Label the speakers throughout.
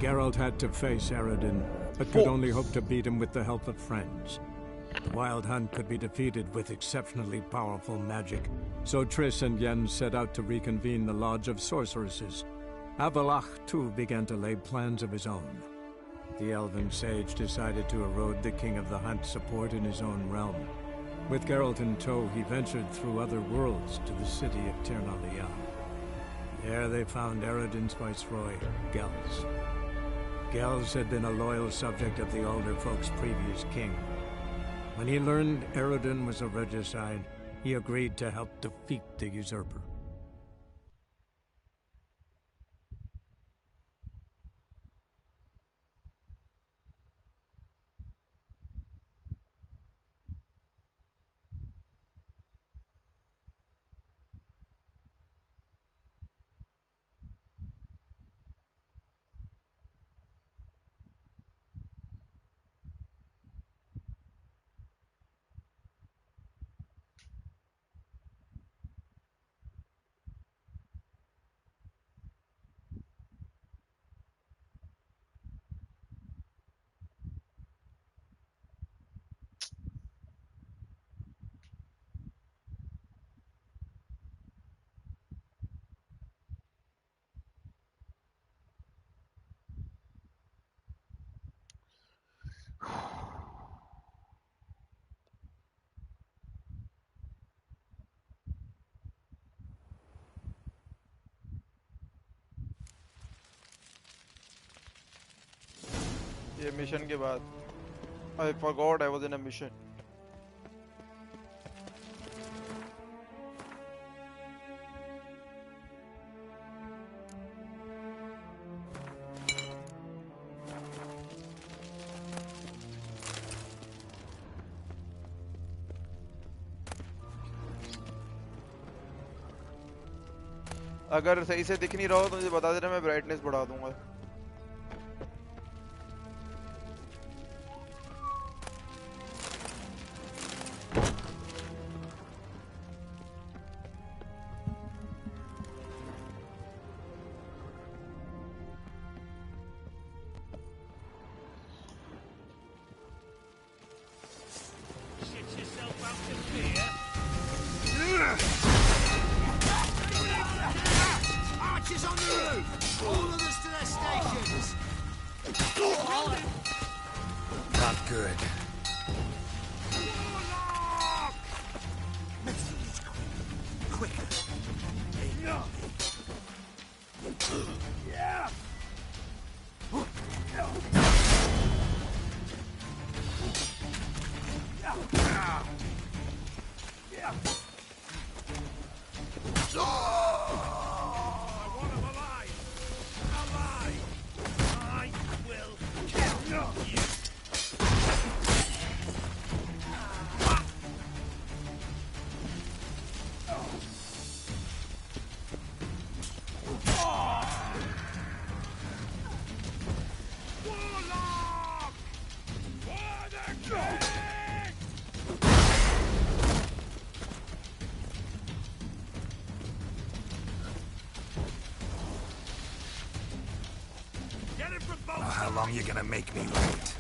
Speaker 1: Geralt had to face Eredin, but could only hope to beat him with the help of friends. The Wild Hunt could be defeated with exceptionally powerful magic, so Triss and Yen set out to reconvene the Lodge of Sorceresses. Avallac'h, too, began to lay plans of his own. The elven sage decided to erode the King of the Hunt's support in his own realm. With Geralt in tow, he ventured through other worlds to the city of Tir na Liam. There they found Eredin's viceroy, Gels. Gels had been a loyal subject of the Alder Folk's previous king. When he learned Eredin was a regicide, he agreed to help defeat the usurper.
Speaker 2: ये mission के बाद I forgot I was in a mission. अगर सही से दिख नहीं रहा हो तो मुझे बता देना, मैं ब्राइटनेस बढ़ा दूंगा.
Speaker 3: How long you gonna make me wait?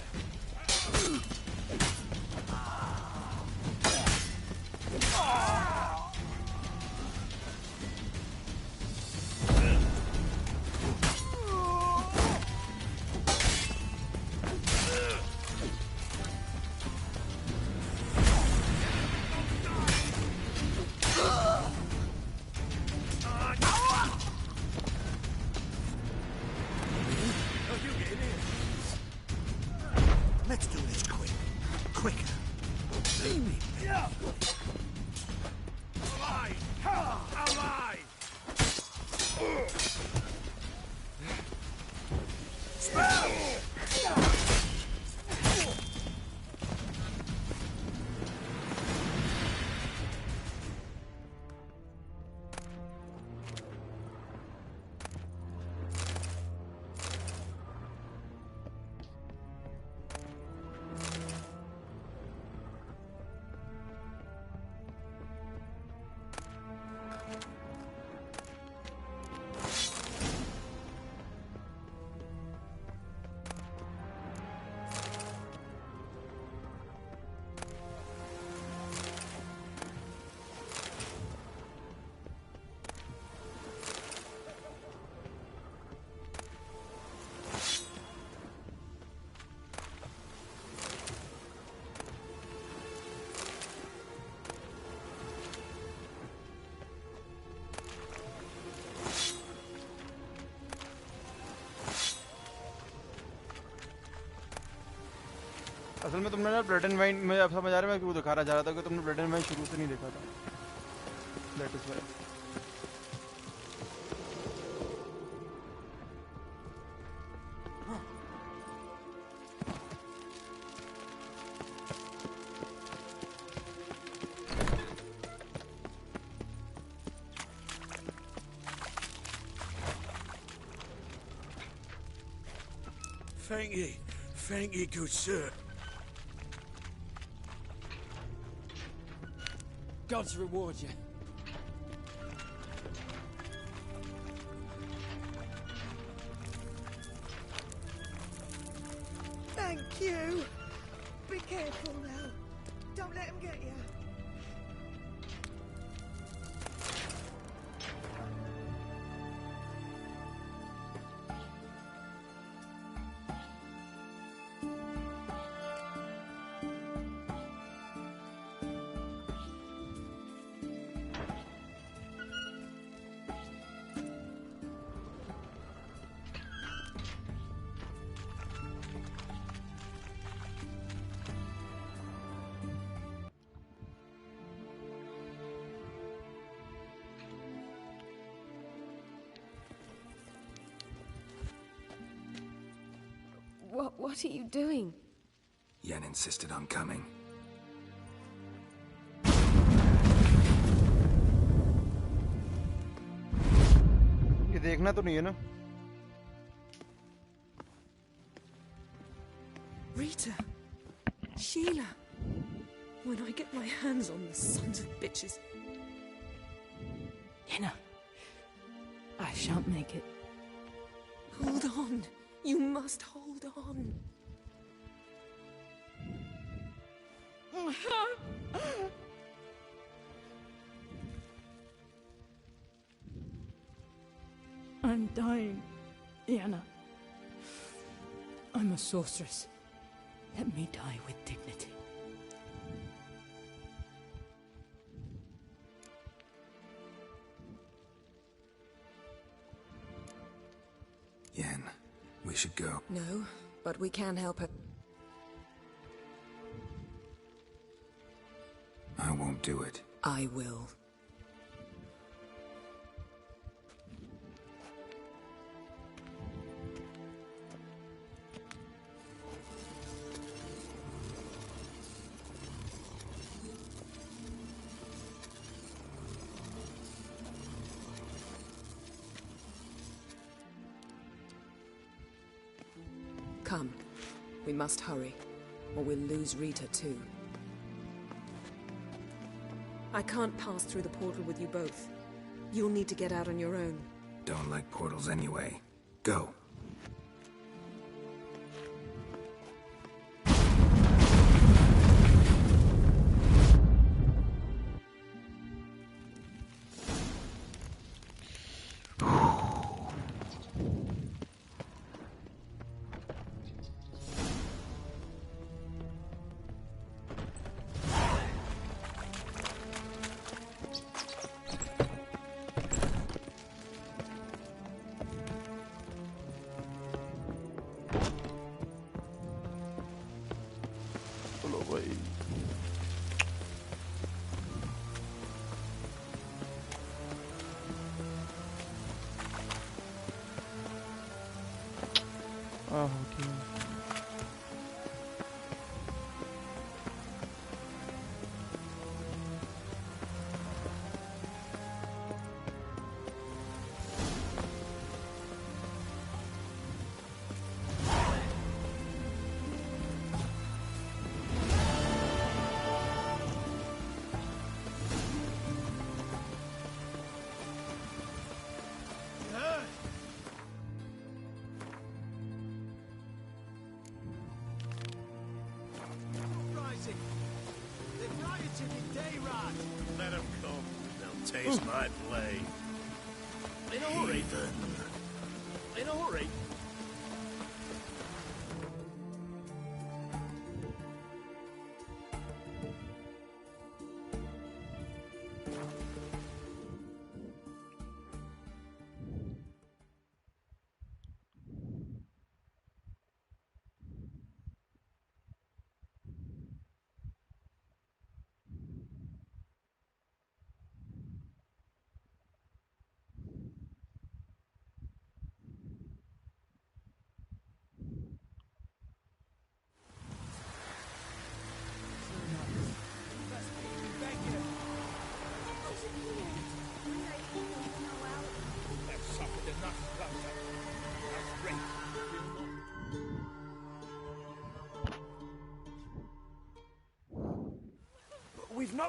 Speaker 2: असल में तुमने ना ब्लड एंड वाइन में अब समझ आ रहा है मैं क्यों दिखाना चाह रहा था कि तुमने ब्लड एंड वाइन शुरू से नहीं देखा था. That is why.
Speaker 3: Thank ye, good sir.
Speaker 4: God's reward you.
Speaker 5: Thank you. Be careful now. Don't let him get you.
Speaker 6: What are you doing?
Speaker 3: Yen insisted on coming.
Speaker 2: ये देखना तो नहीं है ना?
Speaker 7: Rita, Sheila, when I get my hands on the sons of bitches.
Speaker 6: Yenna, I shan't make it.
Speaker 7: Hold on. You must hold on.
Speaker 6: I'm dying, Yenna. I'm a sorceress. Let me die with dignity.
Speaker 3: Yen, we should go.
Speaker 7: No, but we can help her.
Speaker 3: I won't do it.
Speaker 7: I will. Come. We must hurry, or we'll lose Rita too. I can't pass through the portal with you both. You'll need to get out on your own.
Speaker 3: Don't like portals anyway. Go.
Speaker 2: Okay.
Speaker 8: Let them come. They'll taste my blade. In a hurry, then. In a hurry.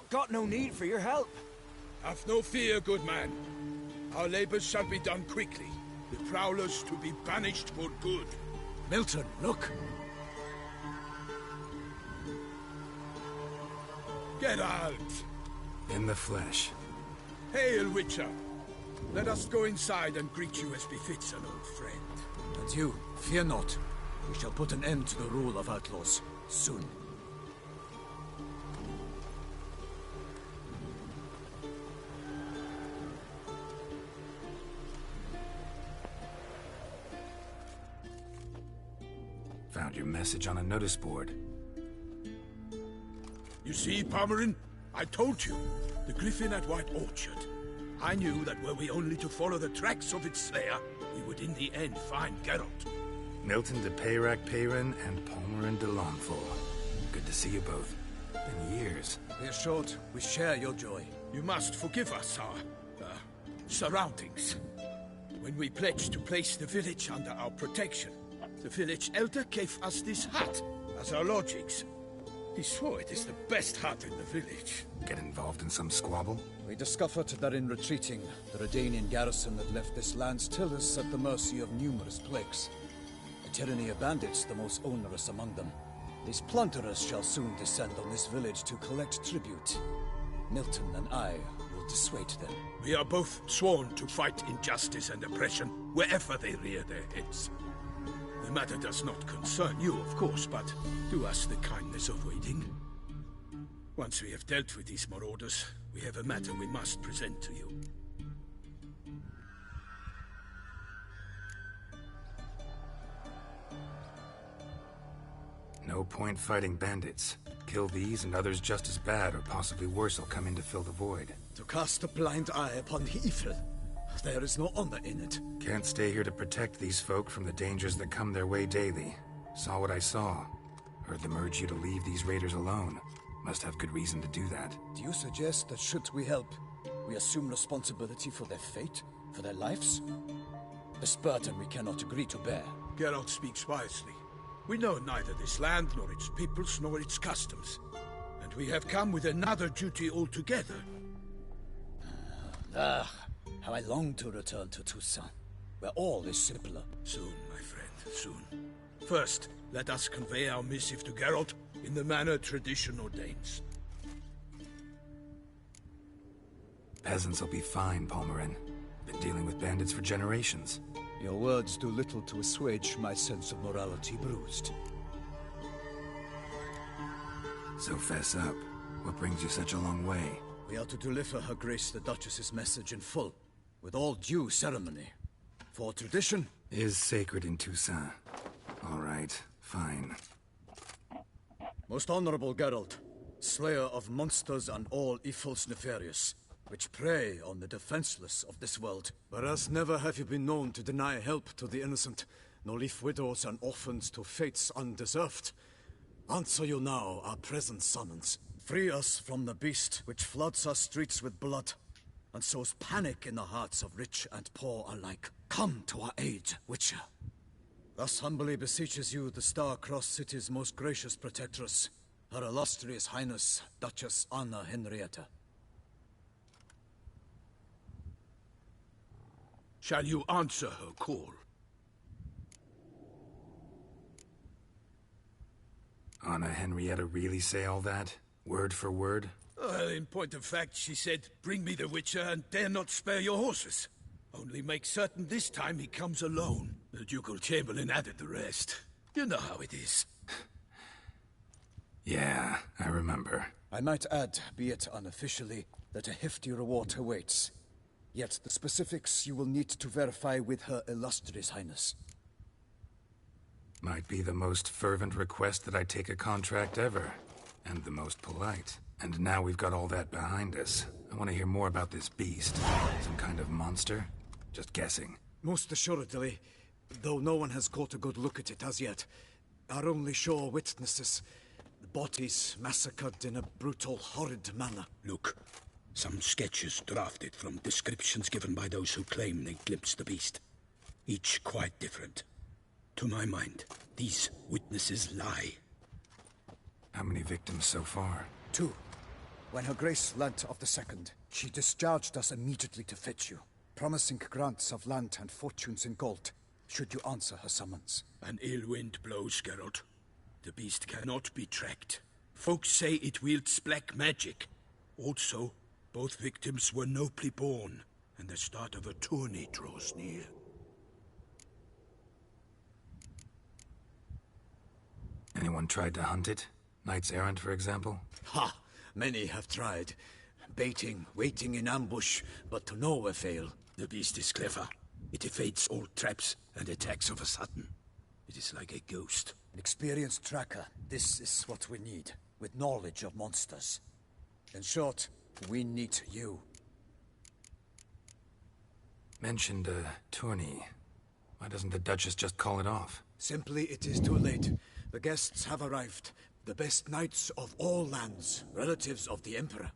Speaker 4: not got no need for your help.
Speaker 8: Have no fear, good man. Our labors shall be done quickly. The prowlers to be banished for good.
Speaker 9: Milton, look!
Speaker 8: Geralt!
Speaker 3: In the flesh.
Speaker 8: Hail, Witcher! Let us go inside and greet you as befits an old friend.
Speaker 9: And you, fear not. We shall put an end to the rule of outlaws, soon.
Speaker 3: Found your message on a notice board.
Speaker 8: You see, Palmerin? I told you. The Griffin at White Orchard. I knew that were we only to follow the tracks of its slayer, we would in the end find Geralt.
Speaker 3: Milton de Peyrac-Peyran and Palmerin de Launfal. Good to see you both. Been years.
Speaker 9: Be assured, we share your joy.
Speaker 8: You must forgive us our surroundings. When we pledged to place the village under our protection, the village elder gave us this hut as our lodgings. He swore it is the best hut in the village.
Speaker 3: Get involved in some squabble?
Speaker 9: We discovered that in retreating, the Redanian garrison that left this land still is at the mercy of numerous plagues. A tyranny of bandits, the most onerous among them. These plunderers shall soon descend on this village to collect tribute. Milton and I will dissuade them.
Speaker 8: We are both sworn to fight injustice and oppression wherever they rear their heads. The matter does not concern you, of course, but do us the kindness of waiting. Once we have dealt with these marauders, we have a matter we must present to you.
Speaker 3: No point fighting bandits. Kill these and others just as bad or possibly worse will come in to fill the void.
Speaker 9: To cast a blind eye upon the evil. There is no honor in it.
Speaker 3: Can't stay here to protect these folk from the dangers that come their way daily. Saw what I saw. Heard them urge you to leave these raiders alone. Must have good reason to do that.
Speaker 9: Do you suggest that should we help, we assume responsibility for their fate? For their lives? A burden we cannot agree to bear.
Speaker 8: Geralt speaks wisely. We know neither this land, nor its peoples, nor its customs. And we have come with another duty altogether.
Speaker 9: How I long to return to Toussaint, where all is simpler.
Speaker 8: Soon, my friend, soon. First, let us convey our missive to Geralt in the manner tradition ordains.
Speaker 3: Peasants will be fine, Palmerin. Been dealing with bandits for generations.
Speaker 9: Your words do little to assuage my sense of morality bruised.
Speaker 3: So fess up. What brings you such a long way?
Speaker 9: We are to deliver Her Grace the Duchess's message in full, with all due ceremony. For tradition
Speaker 3: is sacred in Toussaint. All right, fine.
Speaker 9: Most honorable Geralt, slayer of monsters and all evils nefarious, which prey on the defenseless of this world. Whereas never have you been known to deny help to the innocent, nor leave widows and orphans to fates undeserved. Answer you now our present summons. Free us from the beast which floods our streets with blood, and sows panic in the hearts of rich and poor alike. Come to our aid, Witcher. Thus humbly beseeches you the Star-Crossed City's most gracious protectress, Her Illustrious Highness, Duchess Anna Henrietta.
Speaker 8: Shall you answer her call?
Speaker 3: Anna Henrietta really say all that? Word for word?
Speaker 8: Well, in point of fact, she said, bring me the Witcher and dare not spare your horses. Only make certain this time he comes alone. The Ducal Chamberlain added the rest. You know how it is.
Speaker 3: Yeah, I remember.
Speaker 9: I might add, be it unofficially, that a hefty reward awaits. Yet the specifics you will need to verify with Her Illustrious Highness.
Speaker 3: Might be the most fervent request that I take a contract ever. And the most polite. And now we've got all that behind us. I want to hear more about this beast. Some kind of monster? Just guessing.
Speaker 9: Most assuredly, though no one has caught a good look at it as yet. Our only sure witnesses. The bodies massacred in a brutal, horrid manner.
Speaker 8: Look, some sketches drafted from descriptions given by those who claim they glimpsed the beast. Each quite different. To my mind, these witnesses lie.
Speaker 3: How many victims so far?
Speaker 9: 2. When Her Grace learnt of the second, she discharged us immediately to fetch you, promising grants of land and fortunes in gold, should you answer her summons.
Speaker 8: An ill wind blows, Geralt. The beast cannot be tracked. Folks say it wields black magic. Also, both victims were nobly born, and the start of a tourney draws near.
Speaker 3: Anyone tried to hunt it? Knights Errant, for example?
Speaker 9: Ha! Many have tried. Baiting, waiting in ambush, but to no avail.
Speaker 8: The beast is clever. It evades all traps and attacks of a sudden. It is like a ghost.
Speaker 9: An experienced tracker. This is what we need, with knowledge of monsters. In short, we need you.
Speaker 3: Mentioned a tourney. Why doesn't the Duchess just call it off?
Speaker 9: Simply, it is too late. The guests have arrived. The best knights of all lands, relatives of the Emperor.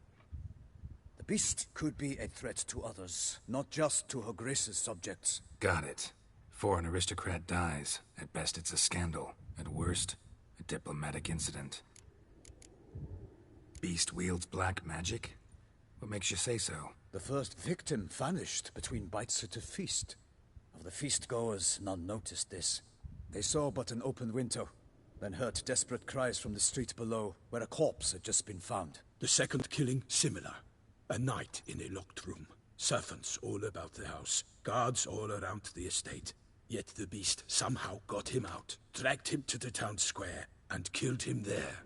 Speaker 9: The beast could be a threat to others, not just to Her Grace's subjects.
Speaker 3: Got it. Before an aristocrat dies, at best it's a scandal. At worst, a diplomatic incident. Beast wields black magic? What makes you say so?
Speaker 9: The first victim vanished between bites at a feast. Of the feast-goers, none noticed this. They saw but an open window, then heard desperate cries from the street below, where a corpse had just been found.
Speaker 8: The second killing, similar. A knight in a locked room. Servants all about the house. Guards all around the estate. Yet the beast somehow got him out, dragged him to the town square, and killed him there.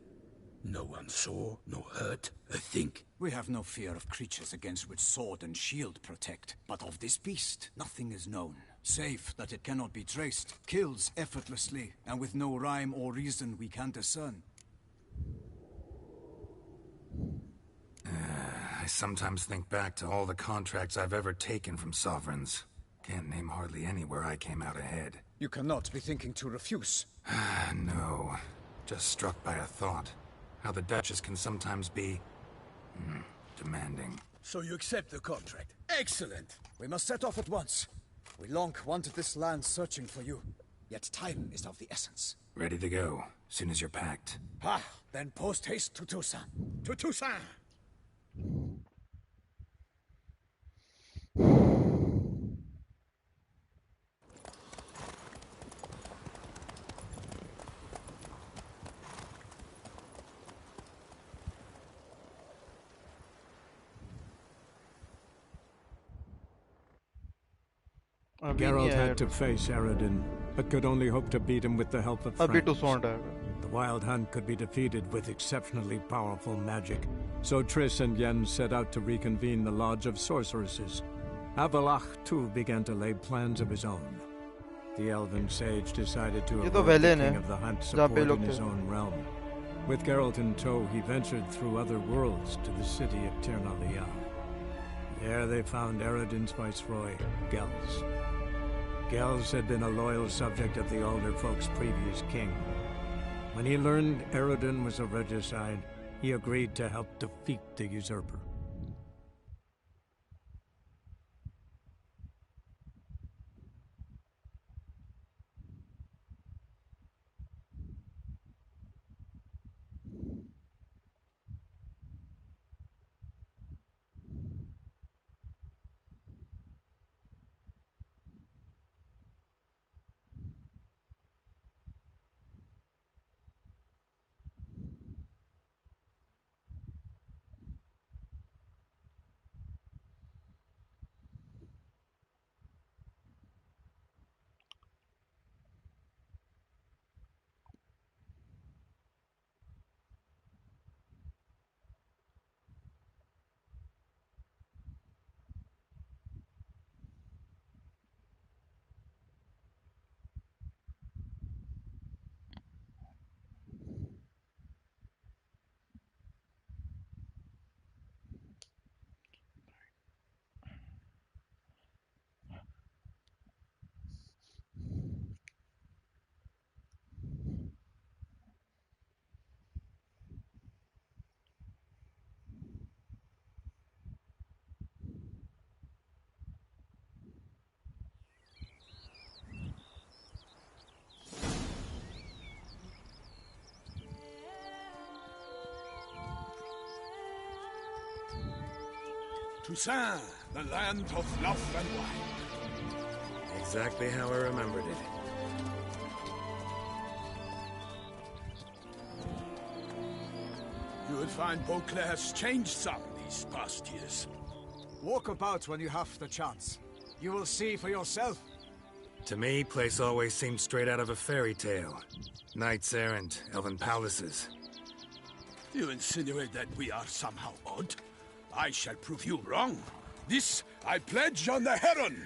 Speaker 8: No one saw, nor heard a thing.
Speaker 9: We have no fear of creatures against which sword and shield protect. But of this beast, nothing is known. Save that it cannot be traced, kills effortlessly, and with no rhyme or reason we can discern.
Speaker 3: I sometimes think back to all the contracts I've ever taken from sovereigns. Can't name hardly any where I came out ahead.
Speaker 9: You cannot be thinking to refuse.
Speaker 3: No. Just struck by a thought. How the Duchess can sometimes be... demanding.
Speaker 8: So you accept the contract. Excellent!
Speaker 9: We must set off at once. We long wanted this land searching for you. Yet time is of the essence.
Speaker 3: Ready to go, soon as you're packed.
Speaker 9: Ha! Then post-haste to Toussaint.
Speaker 8: To Toussaint!
Speaker 1: Geralt had to face Eredin, but could only hope to beat him with the help of
Speaker 2: अभी
Speaker 1: friends.
Speaker 2: Toussaint आएगा.
Speaker 1: The Wild Hunt could be defeated with exceptionally powerful magic, so Triss and Yen set out to reconvene the Lodge of Sorceresses. Avallac'h, too, began to lay plans of his own. The elven sage decided to
Speaker 2: ये तो
Speaker 1: avoid the
Speaker 2: Velen
Speaker 1: king
Speaker 2: है,
Speaker 1: of the Hunt
Speaker 2: जहाँ पे
Speaker 1: support
Speaker 2: लोग
Speaker 1: in his
Speaker 2: थे.
Speaker 1: own realm. With Geralt in tow, he ventured through other worlds to the city of Tir na Liah. There they found Eredin's viceroy, Gels. Gels had been a loyal subject of the older folk's previous king. When he learned Eredin was a regicide, he agreed to help defeat the usurper.
Speaker 8: Toussaint, the land of love and wine.
Speaker 3: Exactly how I remembered it.
Speaker 8: You will find Beauclair's changed some these past years.
Speaker 9: Walk about when you have the chance. You will see for yourself.
Speaker 3: To me, place always seemed straight out of a fairy tale. Knights errant, elven palaces.
Speaker 8: You insinuate that we are somehow odd? I shall prove you wrong. This I pledge on the Heron!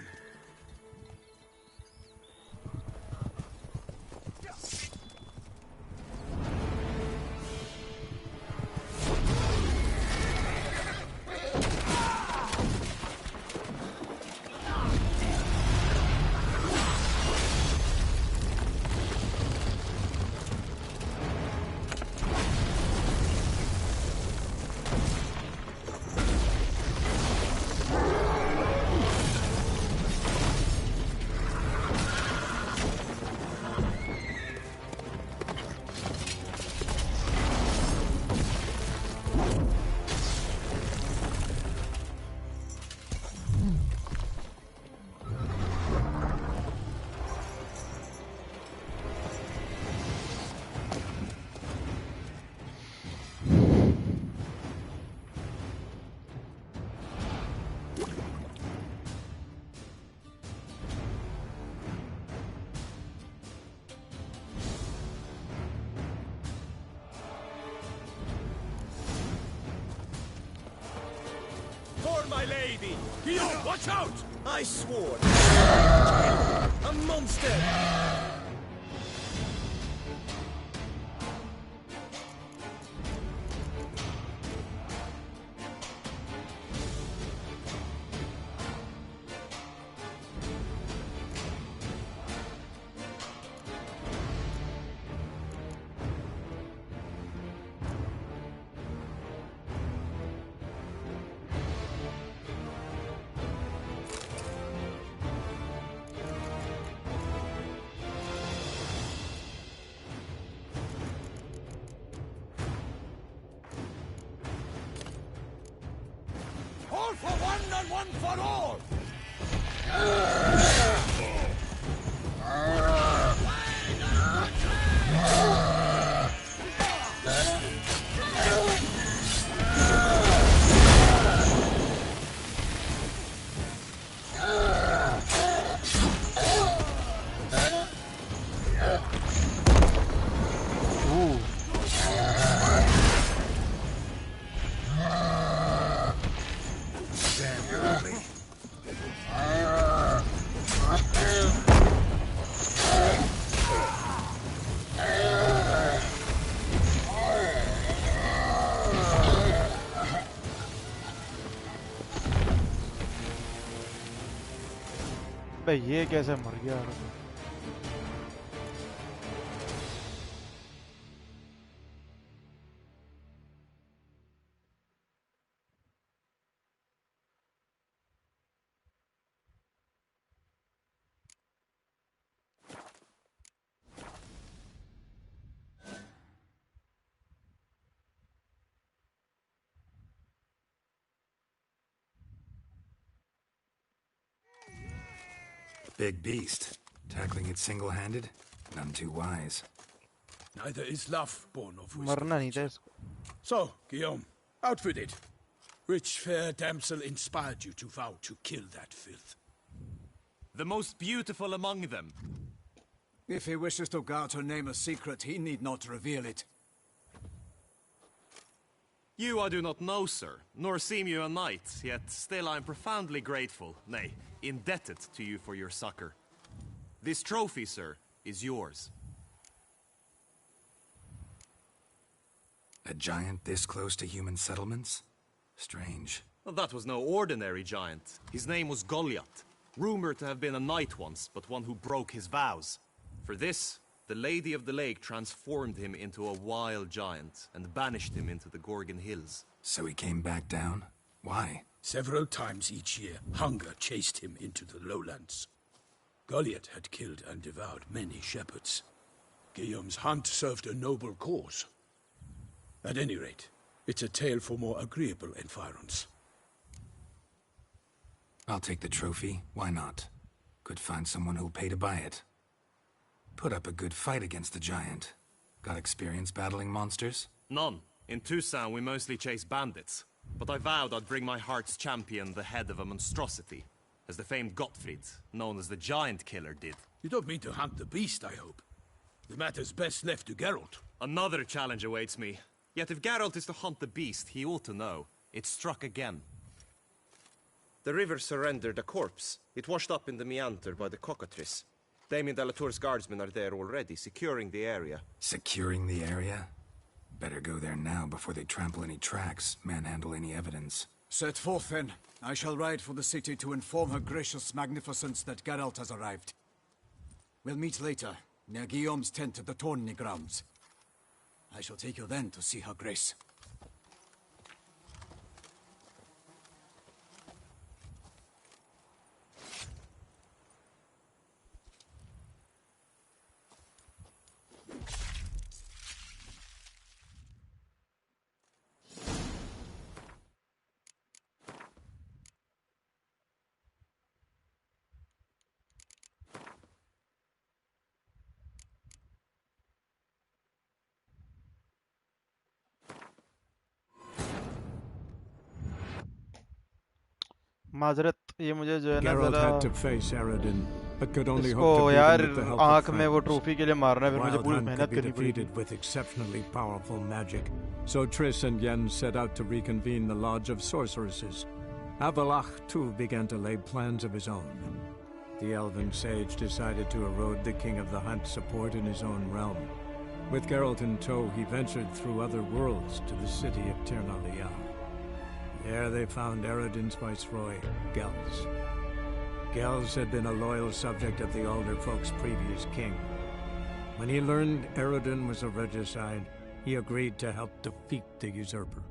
Speaker 10: For my lady!
Speaker 8: Guillaume, watch out!
Speaker 10: I swore! A monster!
Speaker 8: All for one and one for all!
Speaker 2: बे ये कैसे मर गया
Speaker 3: Big beast. Tackling it single-handed? None too wise.
Speaker 8: Neither is love born of wisdom.
Speaker 2: मरना नहीं था इसको
Speaker 8: So, Guillaume, out with it. Which fair damsel inspired you to vow to kill that filth?
Speaker 10: The most beautiful among them.
Speaker 9: If he wishes to guard her name a secret, he need not reveal it.
Speaker 10: You I do not know, sir, nor seem you a knight, yet still I am profoundly grateful, nay, indebted to you for your succor. This trophy, sir, is yours.
Speaker 3: A giant this close to human settlements? Strange.
Speaker 10: Well, that was no ordinary giant. His name was Goliath, rumored to have been a knight once, but one who broke his vows. For this, the Lady of the Lake transformed him into a wild giant and banished him into the Gorgon Hills.
Speaker 3: So he came back down? Why?
Speaker 8: Several times each year, hunger chased him into the lowlands. Goliath had killed and devoured many shepherds. Guillaume's hunt served a noble cause. At any rate, it's a tale for more agreeable environs.
Speaker 3: I'll take the trophy. Why not? Could find someone who'll pay to buy it. Put up a good fight against the giant. Got experience battling monsters?
Speaker 10: None. In Toussaint, we mostly chase bandits. But I vowed I'd bring my heart's champion the head of a monstrosity, as the famed Gottfried, known as the Giant Killer, did.
Speaker 8: You don't mean to hunt the beast, I hope. The matter's best left to Geralt.
Speaker 10: Another challenge awaits me. Yet if Geralt is to hunt the beast, he ought to know. It struck again. The river surrendered a corpse. It washed up in the meander by the cockatrice. Damien de la Tour's guardsmen are there already, securing the area.
Speaker 3: Securing the area? Better go there now before they trample any tracks, manhandle any evidence.
Speaker 9: Set forth, then. I shall ride for the city to inform her gracious magnificence that Geralt has arrived. We'll meet later, near Guillaume's tent at the Tourney grounds. I shall take you then to see her grace.
Speaker 2: माजरत ये मुझे जो है ना
Speaker 1: Geralt
Speaker 2: जरा
Speaker 1: had to face Eredin, but could only
Speaker 2: इसको
Speaker 1: hope to beat
Speaker 2: यार
Speaker 1: him with the help
Speaker 2: आंख
Speaker 1: of
Speaker 2: में वो
Speaker 1: friends.
Speaker 2: ट्रॉफी के लिए मारना है फिर मुझे
Speaker 1: Wild
Speaker 2: पूरी
Speaker 1: Hunt
Speaker 2: मेहनत
Speaker 1: could be
Speaker 2: करनी पड़ेगी
Speaker 1: defeated with exceptionally powerful magic, so Triss and Yen set out to reconvene the Lodge of Sorceresses. Avalach, too, began to lay plans of his own. The elven sage decided to erode the King of the Hunt's support in his own realm. With Geralt in tow, he ventured through other worlds to the city of Tir na Lial. There they found Eredin's viceroy, Gels. Gels had been a loyal subject of the Alder Folk's previous king. When he learned Eredin was a regicide, he agreed to help defeat the usurper.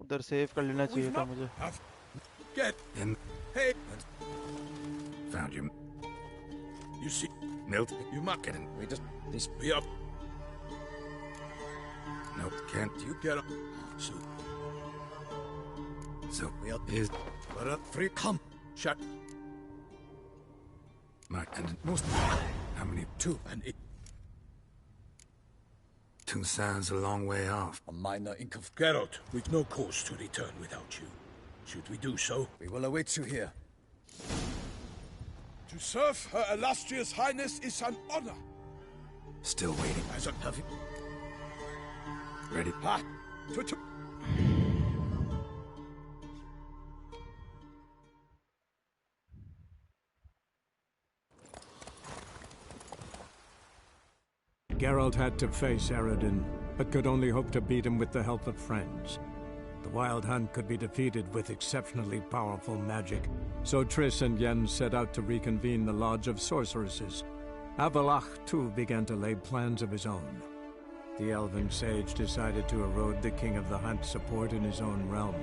Speaker 2: उधर save कर लेना चाहिए था मुझे
Speaker 8: Get
Speaker 3: In.
Speaker 8: Hey,
Speaker 3: Found you.
Speaker 8: you see,
Speaker 3: Milt?
Speaker 8: you must
Speaker 3: Get in.
Speaker 9: We just... this...
Speaker 8: be up.
Speaker 3: Nope, can't.
Speaker 8: You get up. So,
Speaker 3: So,
Speaker 9: We are...
Speaker 3: is
Speaker 9: We're up free... Come!
Speaker 8: shut.
Speaker 3: my... And
Speaker 9: Most...
Speaker 3: how many?
Speaker 8: Two and it.
Speaker 3: Toussaint's a long way off.
Speaker 9: A minor inconf...
Speaker 8: Geralt, we've no cause to return without you. Should we do so?
Speaker 9: We will await you here.
Speaker 8: To serve Her Illustrious Highness is an honor.
Speaker 3: Still waiting.
Speaker 8: As a...
Speaker 9: Have you...
Speaker 3: Ready?
Speaker 8: Ha! To...
Speaker 1: Geralt had to face Eredin, but could only hope to beat him with the help of friends. The Wild Hunt could be defeated with exceptionally powerful magic, so Triss and Yen set out to reconvene the Lodge of Sorceresses. Avalach, too, began to lay plans of his own. The elven sage decided to erode the King of the Hunt's support in his own realm.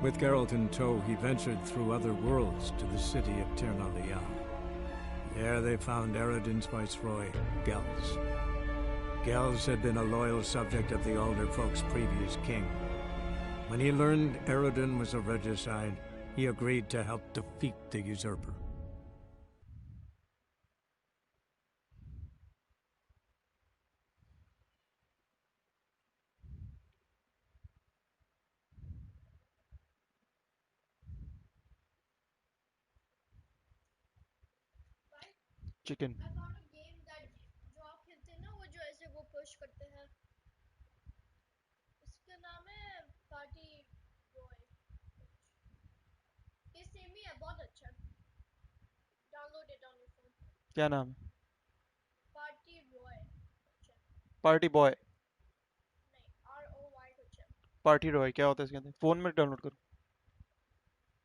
Speaker 1: With Geralt in tow, he ventured through other worlds to the city of Tir na Lial. There they found Eredin's viceroy, Gels. Gels had been a loyal subject of the Alder Folk's previous king. When he learned Eredin was a regicide, he agreed to help defeat the usurper.
Speaker 2: Chicken.
Speaker 11: I found a game that जो आप खेलते हैं ना वो जो ऐसे वो push करते हैं उसका नाम है Party Boy ये सेम ही है बहुत अच्छा है download it on your phone
Speaker 2: क्या नाम है?
Speaker 11: Party Boy
Speaker 2: Party Boy.
Speaker 11: नहीं ROY कुछ है
Speaker 2: Party Roy क्या होता है इसके अंदर? फोन में डाउनलोड करो.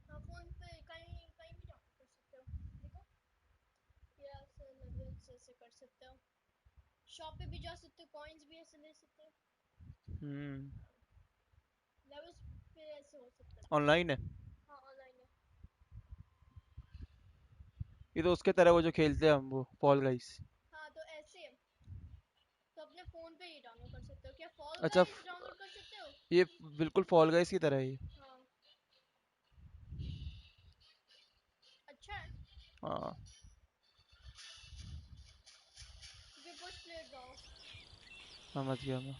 Speaker 11: हाँ फोन पे कहीं कहीं भी डाउनलोड कर सकते हो देखो ये ऐसे लेवल्स ऐसे कर सकते हो शॉप पे भी जा सकते हो कॉइंस भी ऐसे ले सकते हो लेवल्स पे ऐसे हो सकता है
Speaker 2: ऑनलाइन है.
Speaker 11: हाँ ऑनलाइन है
Speaker 2: ये तो उसके तरह वो जो खेलते हैं हम वो Fall Guys.
Speaker 11: हाँ तो ऐसे तो अपने फोन पे ही डाउनलोड कर सकते हो क्या फॉल
Speaker 2: अच्छा
Speaker 11: गाइस डाउनलोड कर सकते हो
Speaker 2: ये बिल्कुल Fall Guys की तरह है ये.
Speaker 11: हाँ अच्छा है
Speaker 2: हाँ
Speaker 11: ये पुश प्ले जाओ
Speaker 2: समझ गया मैं.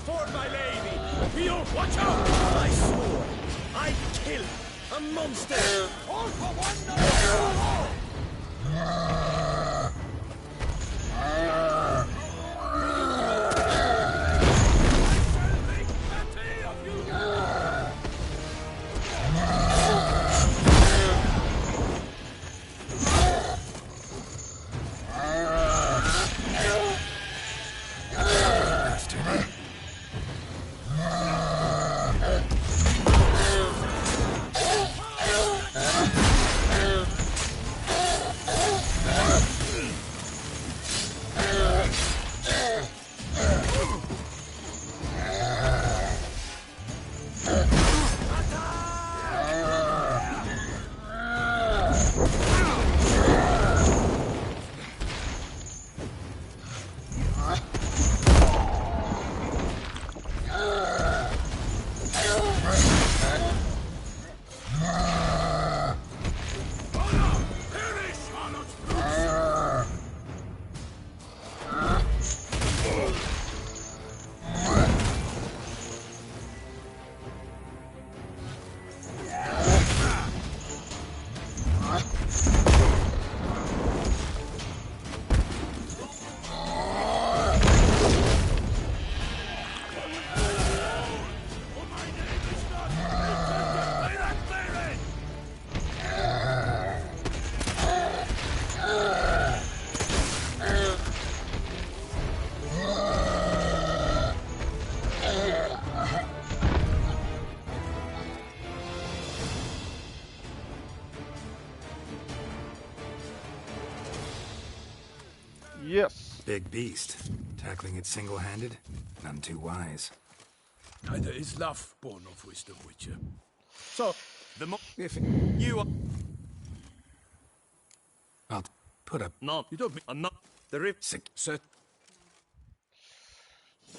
Speaker 8: For my lady! Behold, watch out! I swore I'd kill a monster! All for one night!
Speaker 2: Yes.
Speaker 3: Big beast. Tackling it single-handed? None too wise.
Speaker 8: Neither is love born of wisdom, Witcher. So,
Speaker 3: If
Speaker 10: You are...
Speaker 3: I'll put up...
Speaker 10: Not...
Speaker 8: you don't mean...
Speaker 10: not... The rip...
Speaker 8: Set.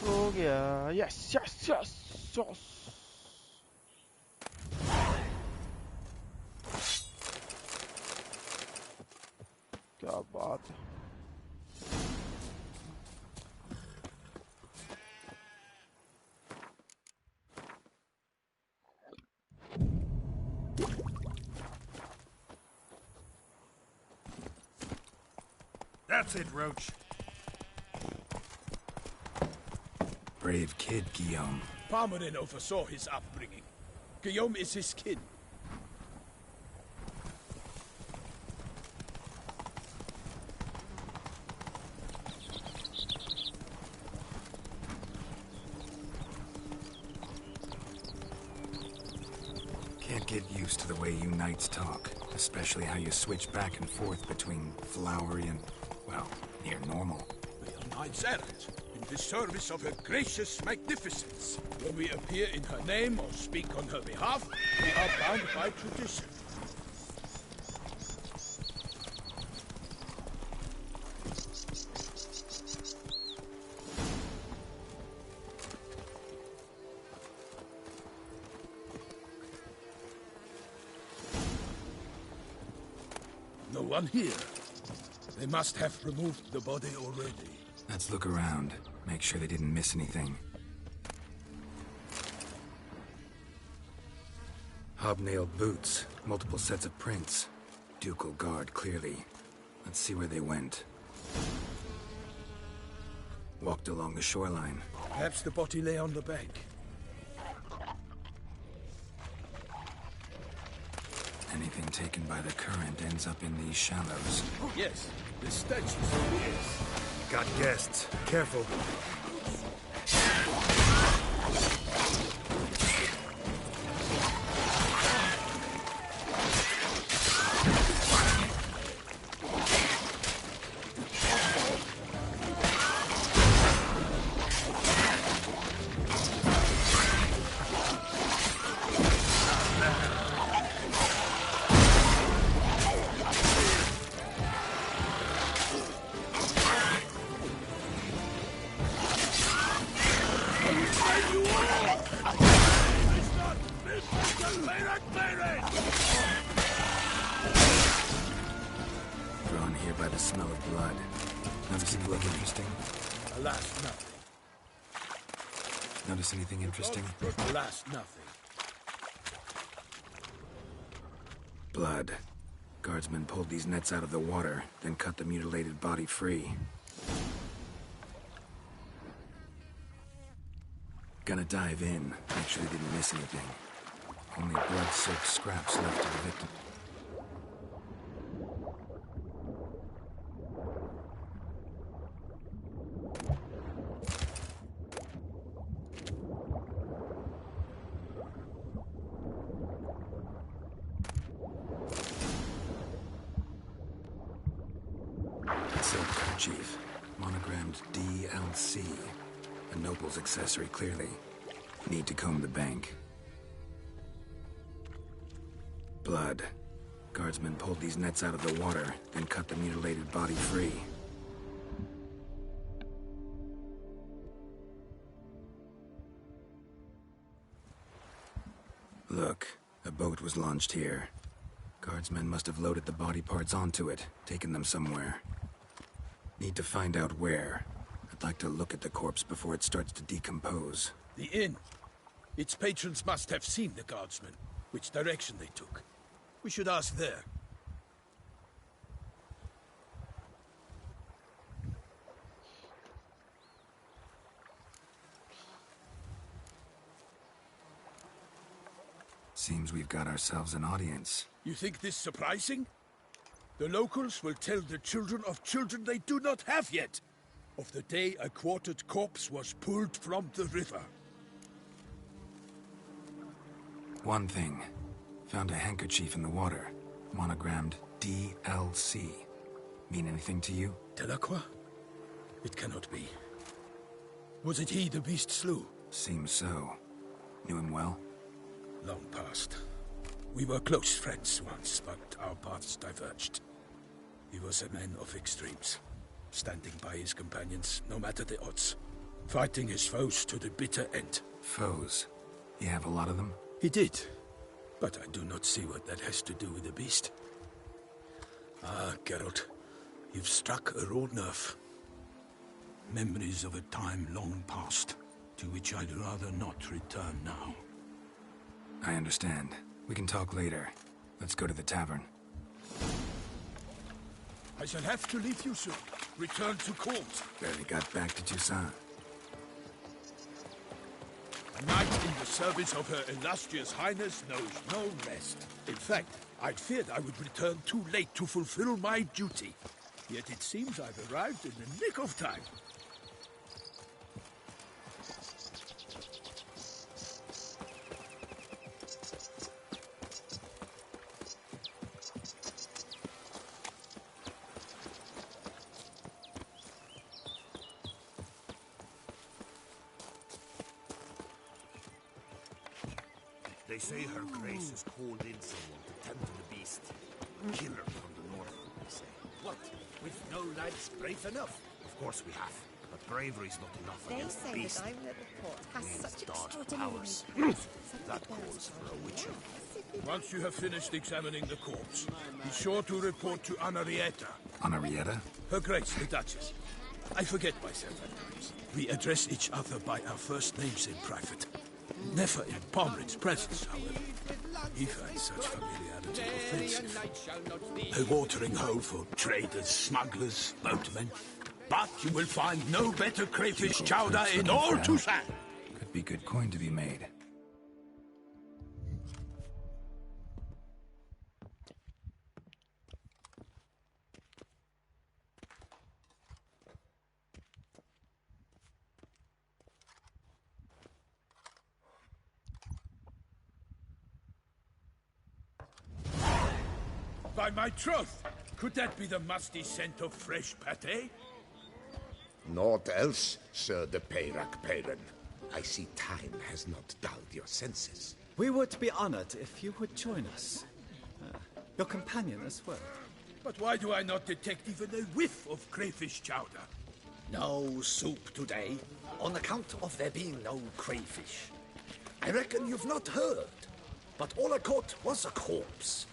Speaker 2: हो गया. Yes, yes, yes, yes. क्या बात है.
Speaker 3: That's it, Roach. Brave kid, Guillaume.
Speaker 8: Parmarin oversaw his upbringing. Guillaume is his kin.
Speaker 3: can't get used to the way you knights talk, especially how you switch back and forth between flowery and, well, near normal.
Speaker 8: We are knights errant, in the service of her gracious magnificence. When we appear in her name or speak on her behalf, we are bound by tradition. No one here. They must have removed the body already.
Speaker 3: Let's look around. Make sure they didn't miss anything. Hobnailed boots. Multiple sets of prints. Ducal guard, clearly. Let's see where they went. Walked along the shoreline.
Speaker 8: Perhaps the body lay on the bank.
Speaker 3: Anything taken by the current ends up in these shallows.
Speaker 8: Yes, the stench is obvious.
Speaker 3: Got guests. Careful. Drawn here by the smell of blood. Notice anything interesting?
Speaker 8: Alas, nothing.
Speaker 3: Notice anything interesting?
Speaker 8: Alas, nothing.
Speaker 3: Blood. Guardsmen pulled these nets out of the water, then cut the mutilated body free. Gonna dive in, make sure they didn't miss anything. Only blood-soaked scraps left of the victim. Silk kerchief, monogrammed DLC. A noble's accessory, clearly. Need to comb the bank. Blood. Guardsmen pulled these nets out of the water, then cut the mutilated body free. Look, a boat was launched here. Guardsmen must have loaded the body parts onto it, taken them somewhere. Need to find out where. I'd like to look at the corpse before it starts to decompose.
Speaker 8: The inn. Its patrons must have seen the guardsmen, which direction they took. We should ask there.
Speaker 3: Seems we've got ourselves an audience.
Speaker 8: You think this surprising? The locals will tell the children of children they do not have yet, of the day a quartered corpse was pulled from the river.
Speaker 3: One thing. Found a handkerchief in the water. Monogrammed DLC. Mean anything to you?
Speaker 8: Delacroix? It cannot be. Was it he the beast slew?
Speaker 3: Seems so. Knew him well?
Speaker 8: Long past. We were close friends once, but our paths diverged. He was a man of extremes, standing by his companions, no matter the odds. Fighting his foes to the bitter end.
Speaker 3: Foes? You have a lot of them?
Speaker 8: He did. But I do not see what that has to do with the beast. Ah, Geralt, you've struck a raw nerve. Memories of a time long past, to which I'd rather not return now.
Speaker 3: I understand. We can talk later. Let's go to the tavern.
Speaker 8: I shall have to leave you soon. Return to court.
Speaker 3: Barely got back to Toussaint.
Speaker 8: A knight in the service of Her Illustrious Highness knows no rest. In fact, I'd feared I would return too late to fulfill my duty. Yet it seems I've arrived in the nick of time. They say her grace has called in someone to tend to the beast. A killer from the north, they say.
Speaker 12: What? With no lads brave enough?
Speaker 8: Of course we have. But bravery's not enough
Speaker 5: They
Speaker 8: against the
Speaker 5: say
Speaker 8: beast.
Speaker 5: that Islet Report has such
Speaker 8: dark
Speaker 5: extraordinary
Speaker 8: powers. That calls for a witcher. Once you have finished examining the corpse, be sure to report to Anarietta.
Speaker 3: Anarietta?
Speaker 8: Her Grace, the Duchess. I forget myself at times. We address each other by our first names in private. Never in Pomred's presence, however. He finds such familiarity offensive. A watering hole for traders, smugglers, boatmen. But you will find no better crayfish chowder in all Toussaint.
Speaker 3: Could be good coin to be made.
Speaker 8: By my troth, could that be the musty scent of fresh pâté?
Speaker 12: Naught else, Sir de Peyrac Peyran. I see time has not dulled your senses.
Speaker 13: We would be honored if you would join us. Your companion as well.
Speaker 8: But why do I not detect even a whiff of crayfish chowder?
Speaker 12: No soup today, on account of there being no crayfish. I reckon you've not heard, but all I caught was a corpse.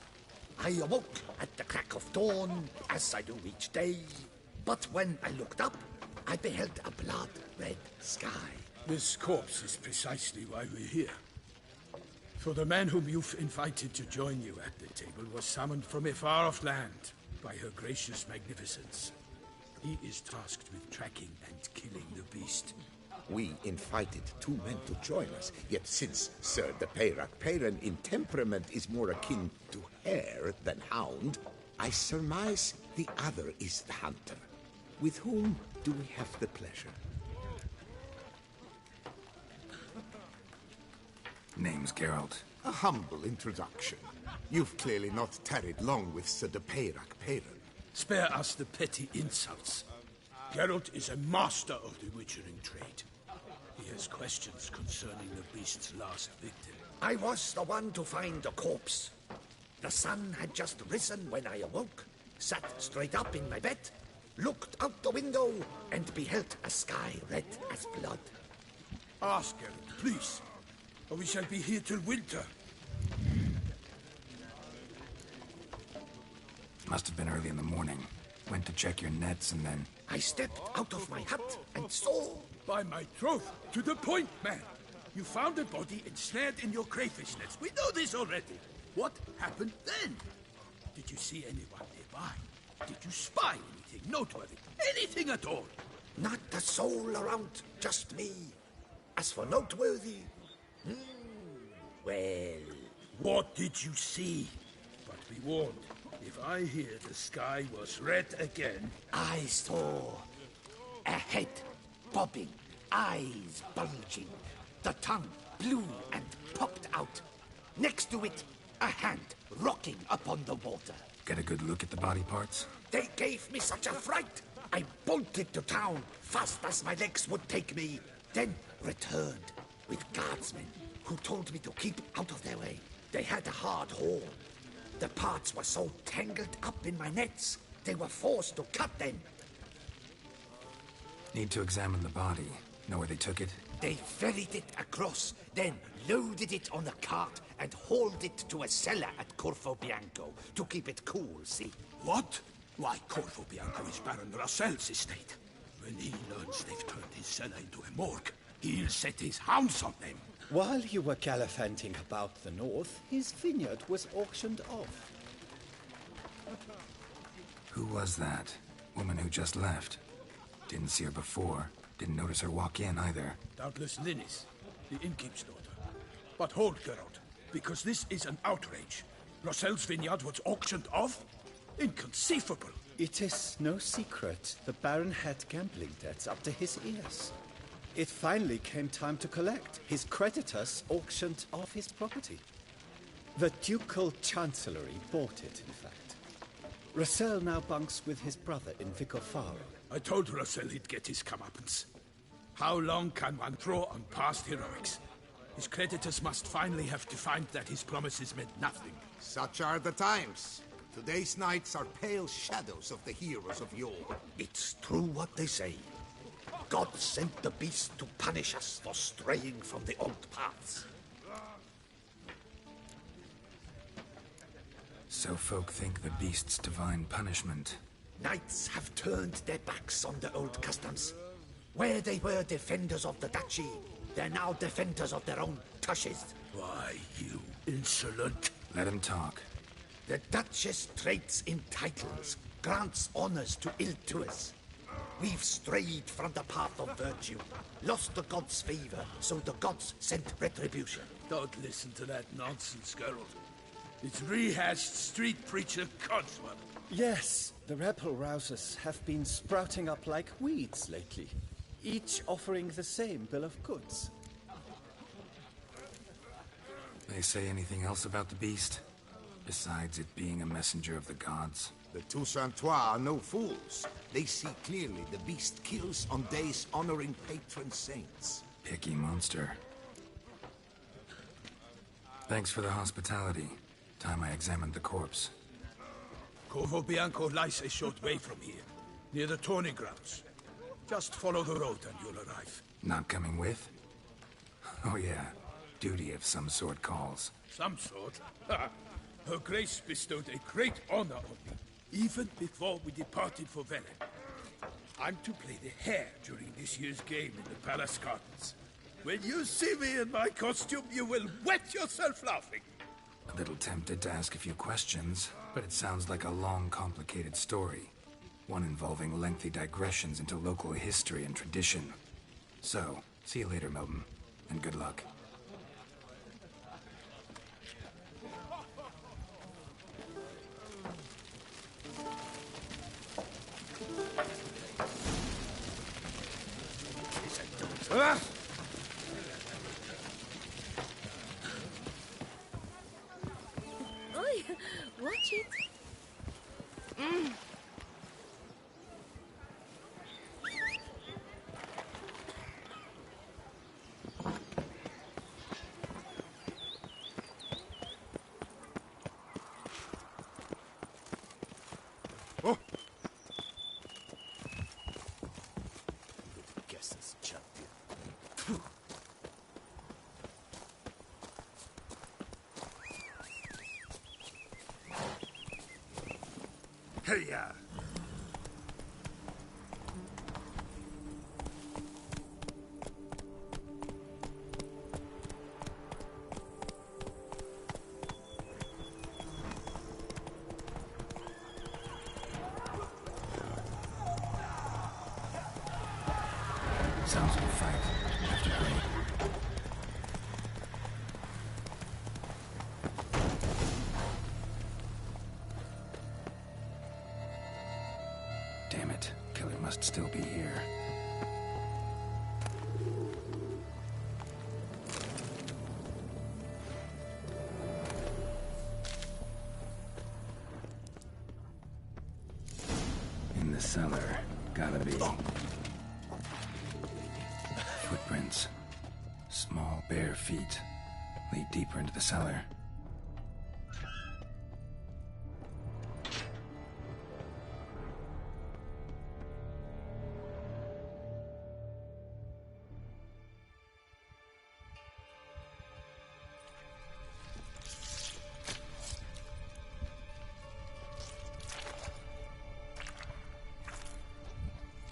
Speaker 12: I awoke at the crack of dawn, as I do each day. But when I looked up, I beheld a blood-red sky.
Speaker 8: This corpse is precisely why we're here. For the man whom you've invited to join you at the table was summoned from a far-off land by her gracious magnificence. He is tasked with tracking and killing the beast.
Speaker 12: We invited two men to join us, yet since Sir de Peyrac Peyran in temperament is more akin to hare than hound, I surmise the other is the hunter. With whom do we have the pleasure?
Speaker 3: Name's Geralt.
Speaker 12: A humble introduction. You've clearly not tarried long with Sir de Peyrac Peyran.
Speaker 8: Spare us the petty insults. Geralt is a master of the witchering trade. He has questions concerning the beast's last victim.
Speaker 12: I was the one to find the corpse. The sun had just risen when I awoke, sat straight up in my bed, looked out the window, and beheld a sky red as blood.
Speaker 8: Ask Geralt, please, or we shall be here till winter.
Speaker 3: Must have been early in the morning. Went to check your nets and then...
Speaker 12: I stepped out of my hut and saw...
Speaker 8: By my troth, to the point, man. You found a body ensnared in your crayfish nets. We know this already. What happened then? Did you see anyone nearby? Did you spy anything noteworthy? Anything at all?
Speaker 12: Not a soul around, just me. As for noteworthy... well...
Speaker 8: What did you see? But be warned, if I hear the sky was red again...
Speaker 12: I saw a head bobbing, eyes bulging, the tongue blue and popped out. Next to it, a hand rocking upon the water.
Speaker 3: Get a good look at the body parts?
Speaker 12: They gave me such a fright. I bolted to town fast as my legs would take me, then returned with guardsmen who told me to keep out of their way. They had a hard haul. The parts were so tangled up in my nets, they were forced to cut them.
Speaker 3: Need to examine the body. Know where they took it?
Speaker 12: They ferried it across, then loaded it on a cart and hauled it to a cellar at Corvo Bianco to keep it cool, see?
Speaker 8: What? Why, Corvo Bianco is Baron Rossel's estate. When he learns they've turned his cellar into a morgue, he'll set his hounds on them.
Speaker 13: While you were gallivanting about the north, his vineyard was auctioned off.
Speaker 3: Who was that? Woman who just left. Didn't see her before. Didn't notice her walk in either.
Speaker 8: Doubtless Linnis, the innkeep's daughter. But hold, Geralt, because this is an outrage. Rossel's vineyard was auctioned off? Inconceivable.
Speaker 13: It is no secret the Baron had gambling debts up to his ears. It finally came time to collect. His creditors auctioned off his property. The Ducal Chancellery bought it, in fact. Rossel now bunks with his brother in Vicofaro.
Speaker 8: I told Rossel he'd get his comeuppance. How long can one throw on past heroics? His creditors must finally have to find that his promises meant nothing.
Speaker 14: Such are the times. Today's knights are pale shadows of the heroes of yore.
Speaker 12: It's true what they say. God sent the beast to punish us for straying from the old paths.
Speaker 3: So folk think the beast's divine punishment.
Speaker 12: Knights have turned their backs on the old customs. Where they were defenders of the duchy, they're now defenders of their own tushes.
Speaker 8: Why, you insolent...
Speaker 3: Let him talk.
Speaker 12: The Duchess trades in titles, grants honors to ill-doers. We've strayed from the path of virtue, lost the gods' favor, so the gods sent retribution.
Speaker 8: Don't listen to that nonsense, Geralt. It's rehashed street preacher Codswell.
Speaker 13: Yes, the rebel rousers have been sprouting up like weeds lately, each offering the same bill of goods.
Speaker 3: They say anything else about the beast? Besides it being a messenger of the gods?
Speaker 14: The Toussaintois are no fools. They see clearly the beast kills on days honoring patron saints.
Speaker 3: Picky monster. Thanks for the hospitality. Time I examined the corpse.
Speaker 8: Corvo Bianco lies a short way from here, near the tourney grounds. Just follow the road and you'll arrive.
Speaker 3: Not coming with? Oh yeah, duty of some sort calls.
Speaker 8: Some sort? Her Grace bestowed a great honor on me, even before we departed for Velen. I'm to play the hare during this year's game in the palace gardens. When you see me in my costume, you will wet yourself laughing.
Speaker 3: A little tempted to ask a few questions, but it sounds like a long, complicated story. One involving lengthy digressions into local history and tradition. So, see you later, Milton, and good luck.
Speaker 7: Oi, watch it.
Speaker 12: Oh! Guesses champion.
Speaker 14: Hey-ya!
Speaker 3: Sounds like a fight. Have to hurry. Damn it. Killer must still be here. In the cellar. Gotta be. Footprints. Small, bare feet. Lead deeper into the cellar.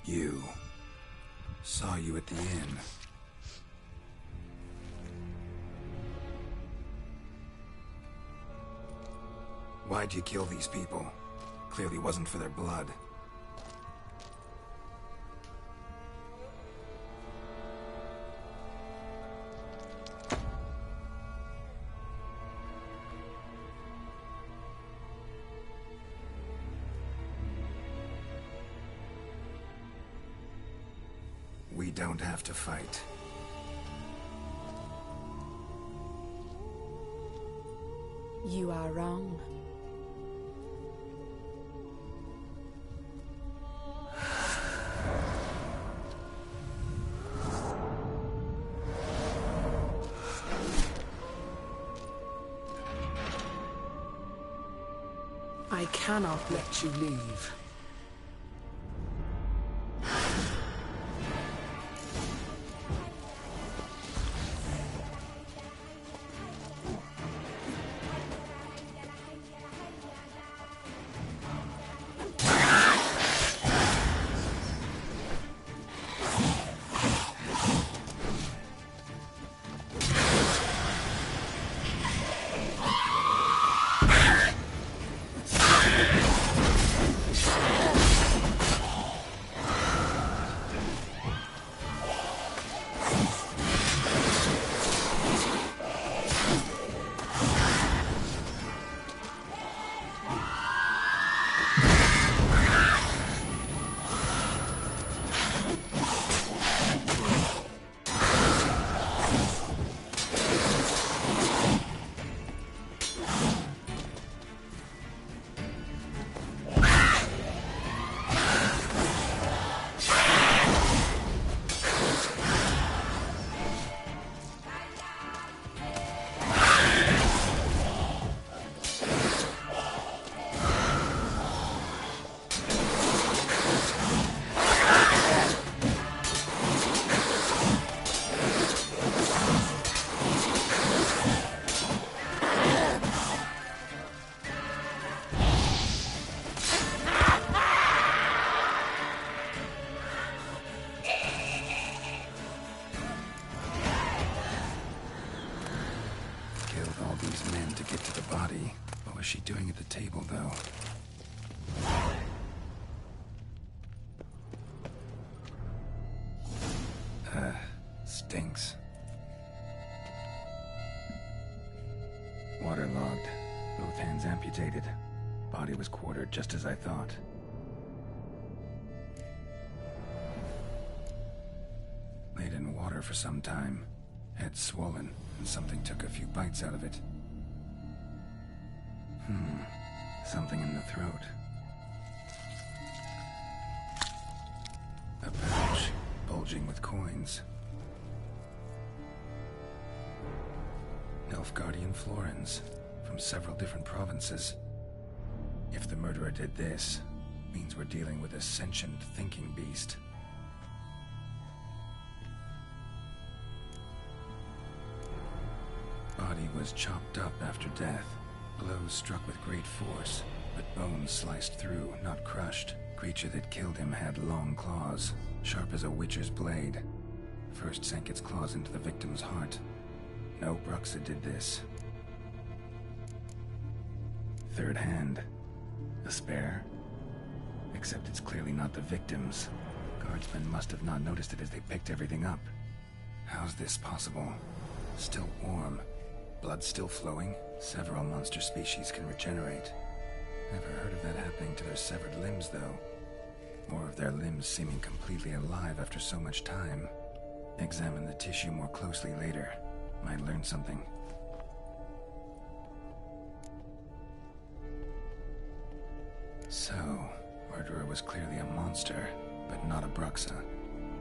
Speaker 3: You. Saw you at the inn. Why'd you kill these people? Clearly wasn't for their blood. We don't have to fight.
Speaker 6: You are wrong.
Speaker 5: I cannot let you leave.
Speaker 3: she doing at the table, though? Stinks. Waterlogged. Both hands amputated. Body was quartered just as I thought. Laid in water for some time. Head swollen, and something took a few bites out of it. Something in the throat. A pouch, bulging with coins. Nilfgaardian florins, from several different provinces. If the murderer did this, means we're dealing with a sentient thinking beast. Body was chopped up after death. Blows struck with great force, but bones sliced through, not crushed. Creature that killed him had long claws, sharp as a witcher's blade. First sank its claws into the victim's heart. No Bruxa did this. Third hand. A spare? Except it's clearly not the victim's. Guardsmen must have not noticed it as they picked everything up. How's this possible? Still warm. Blood still flowing? Several monster species can regenerate. Never heard of that happening to their severed limbs, though. Or of their limbs seeming completely alive after so much time. Examine the tissue more closely later. Might learn something. So, murderer was clearly a monster, but not a Bruxa.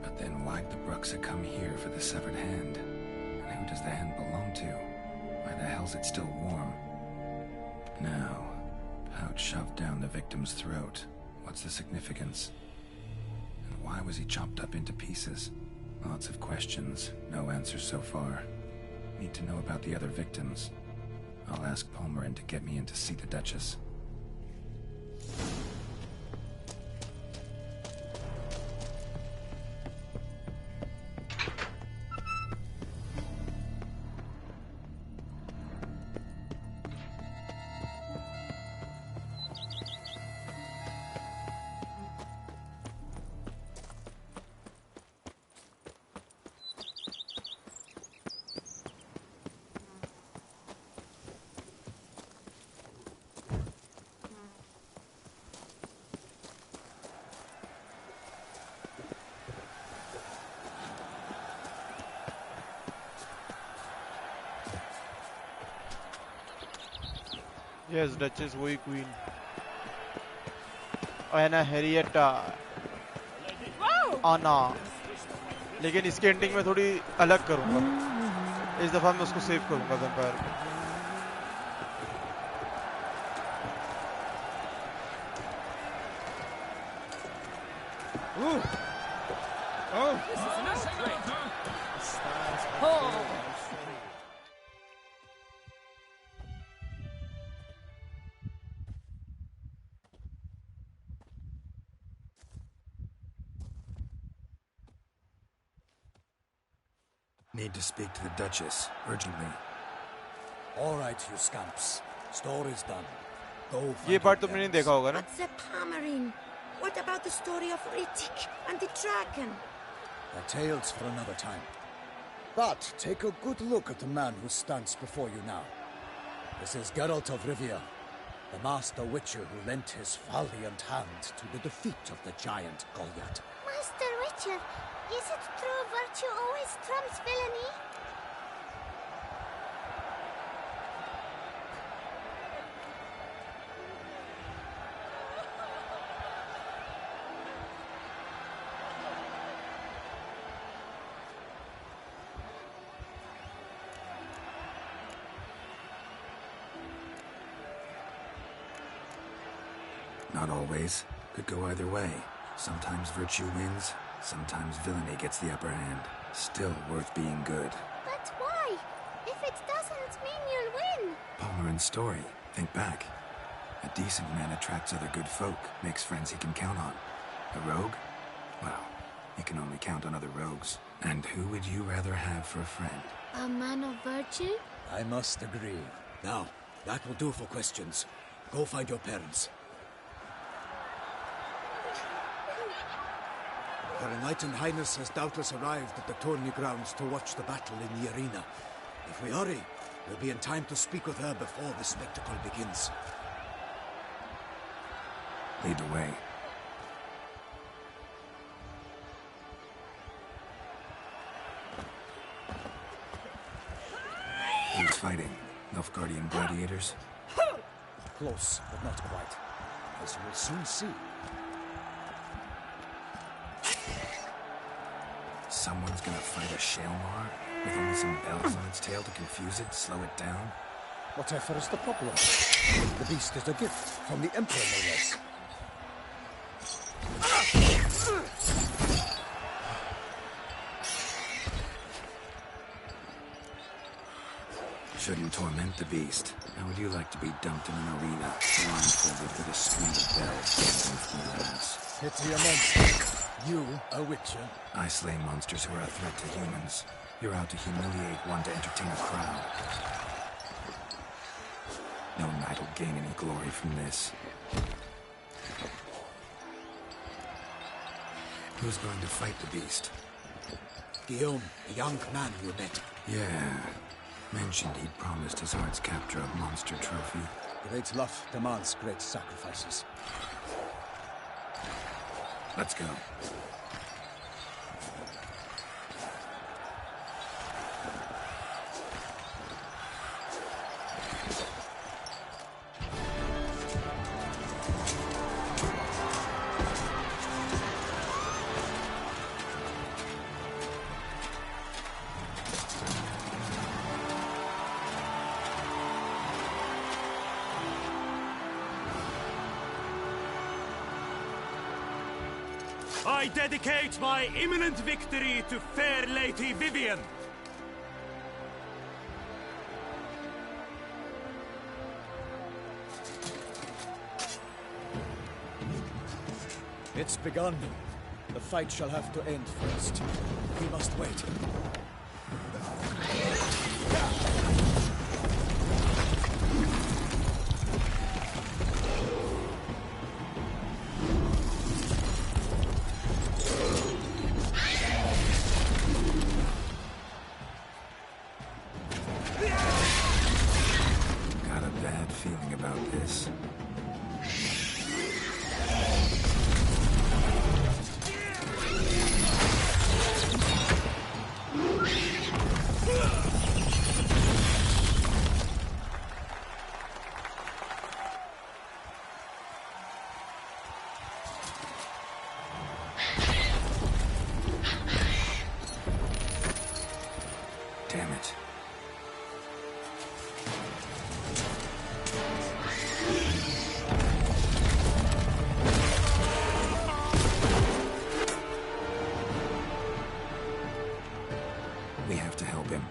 Speaker 3: But then why'd the Bruxa come here for the severed hand? And who does the hand belong to? Why the hell's it still warm? Now, pouch shoved down the victim's throat. What's the significance? And why was he chopped up into pieces? Lots of questions, no answers so far. Need to know about the other victims. I'll ask Palmerin to get me in to see the Duchess.
Speaker 2: Yes, Duchess वही queen. Anna Henrietta. Anna. लेकिन इसके ending में थोड़ी अलग करूँगा. इस दफा मैं उसको सेव करूँगा वैम्पायर को. Oh!
Speaker 4: This is an outrage!
Speaker 3: Need to speak to the Duchess, urgently.
Speaker 9: All right, you scamps. Story's done. Go find
Speaker 2: ये part
Speaker 9: your
Speaker 2: तुमने नहीं
Speaker 9: parents.
Speaker 2: देखा होगा ना?
Speaker 5: But the Palmerine. What about the story of Rittik and the dragon?
Speaker 9: They're tales for another time. But take a good look at the man who stands before you now. This is Geralt of Rivia, the master witcher who lent his valiant hand to the defeat of the giant Goliath.
Speaker 11: Master Witcher, is it true virtue always trumps villainy?
Speaker 3: Not always. Could go either way. Sometimes virtue wins, sometimes villainy gets the upper hand. Still worth being good.
Speaker 11: But why? If it doesn't mean you'll win.
Speaker 3: Palmerin's story. Think back. A decent man attracts other good folk, makes friends he can count on. A rogue? Well, you can only count on other rogues. And who would you rather have for a friend?
Speaker 11: A man of virtue?
Speaker 9: I must agree. Now, that will do for questions. Go find your parents. Her Enlightened Highness has doubtless arrived at the tourney grounds to watch the battle in the arena. If we hurry, we'll be in time to speak with her before the spectacle begins.
Speaker 3: Lead the way. Who's fighting? Nilfgaardian gladiators?
Speaker 9: Close, but not quite. As you will soon see.
Speaker 3: Someone's gonna fight a Shaelmar? With only some bells on its tail to confuse it, slow it down?
Speaker 9: Whatever is the problem? The beast is a gift from the Emperor, no less.
Speaker 3: Shouldn't torment the beast. How would you like to be dumped in an arena, blindfolded with a string of bells dancing through your ass?
Speaker 9: Pity a monster. You, a witcher?
Speaker 3: I slay monsters who are a threat to humans. You're out to humiliate one to entertain a crowd. No knight will gain any glory from this. Who's going to fight the beast?
Speaker 9: Guillaume, the young man you met.
Speaker 3: Yeah. Mentioned he'd promised his heart's capture a monster trophy.
Speaker 9: Great love demands great sacrifices.
Speaker 3: Let's go.
Speaker 15: I dedicate my imminent victory to fair Lady Vivienne.
Speaker 9: It's begun. The fight shall have to end first. We must wait.
Speaker 3: Got a bad feeling about this. Damn it. We have to help him.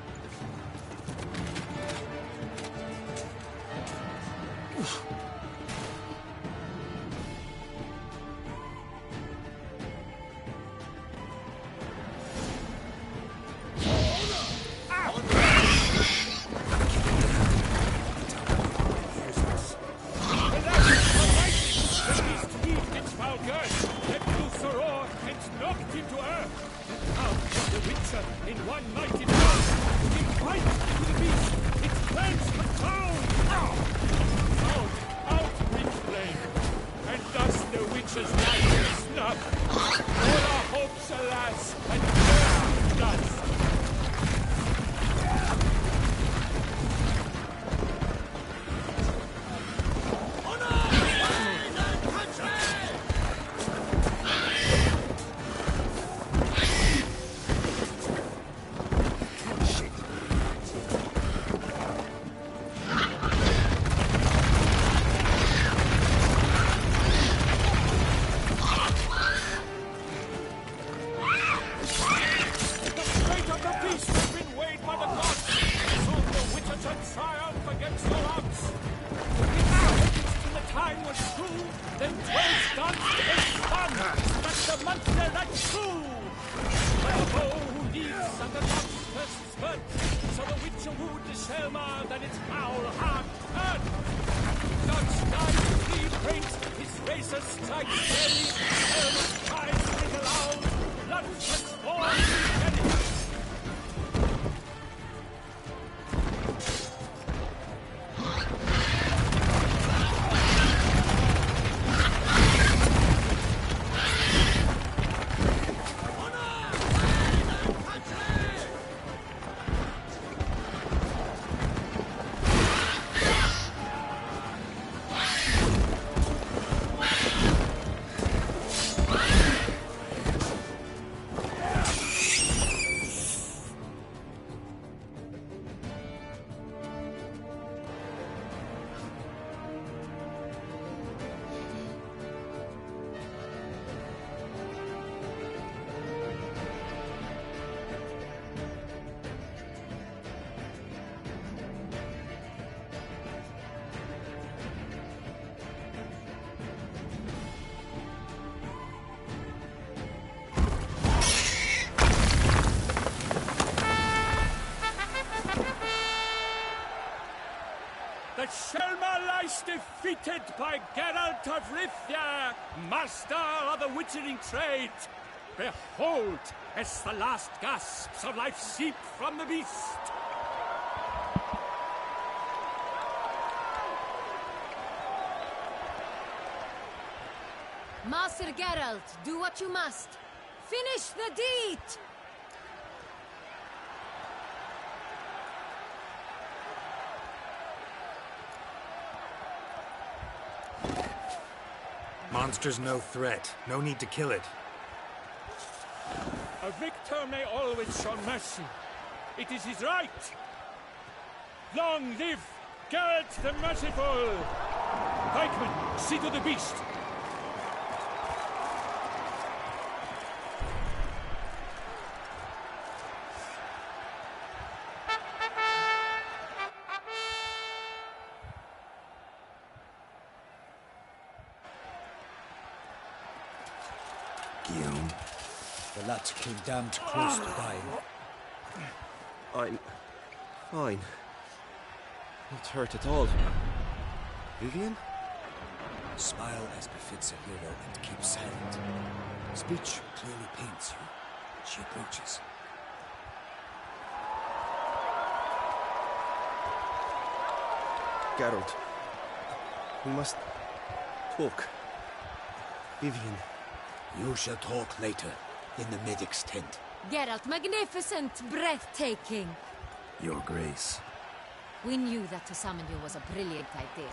Speaker 15: Defeated by Geralt of Rivia, master of the witchering trade. Behold, as the last gasps of life seep from the beast.
Speaker 16: Master Geralt, do what you must. Finish the deed!
Speaker 3: Monster's no threat. No need to kill it.
Speaker 15: A victor may always show mercy. It is his right. Long live Geralt the Merciful! Pikeman, see to the beast.
Speaker 3: Guillaume.
Speaker 13: The lad came damned close to dying.
Speaker 10: I'm fine. Not hurt at all. Vivian?
Speaker 17: Smile as befits a hero and keep silent. Speech clearly paints you. She approaches.
Speaker 10: Geralt. We must talk. Vivian.
Speaker 17: You shall talk later, in the medic's tent.
Speaker 16: Geralt, magnificent, breathtaking.
Speaker 3: Your Grace.
Speaker 16: We knew that to summon you was a brilliant idea.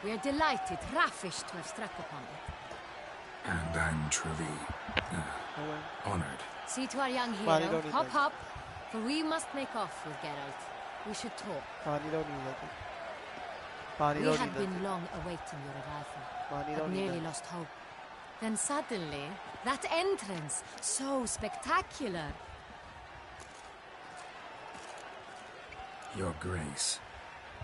Speaker 16: We are delighted, ravished to have struck upon it.
Speaker 3: And I'm truly honored.
Speaker 16: See to our young hero. Hop, hop. For we must make off with Geralt. We should talk. We had been long awaiting your arrival, but nearly lost hope. Then suddenly, that entrance, so spectacular.
Speaker 3: Your Grace.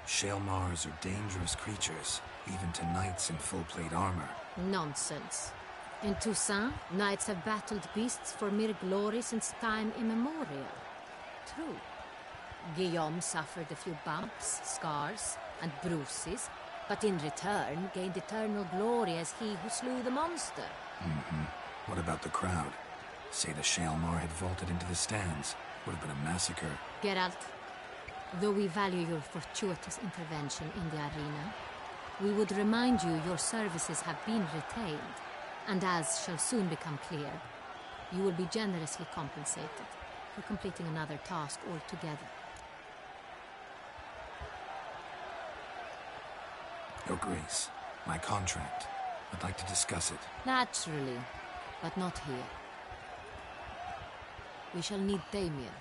Speaker 3: Shaelmars are dangerous creatures, even to knights in full-plate armor.
Speaker 16: Nonsense. In Toussaint, knights have battled beasts for mere glory since time immemorial. True. Guillaume suffered a few bumps, scars, and bruises, but in return gained eternal glory as he who slew the monster.
Speaker 3: What about the crowd? Say the Shaelmar had vaulted into the stands. Would have been a massacre.
Speaker 16: Geralt, though we value your fortuitous intervention in the arena, we would remind you your services have been retained, and as shall soon become clear, you will be generously compensated for completing another task altogether.
Speaker 3: Your Grace, my contract. I'd like to discuss it.
Speaker 16: Naturally, but not here. We shall need Damien.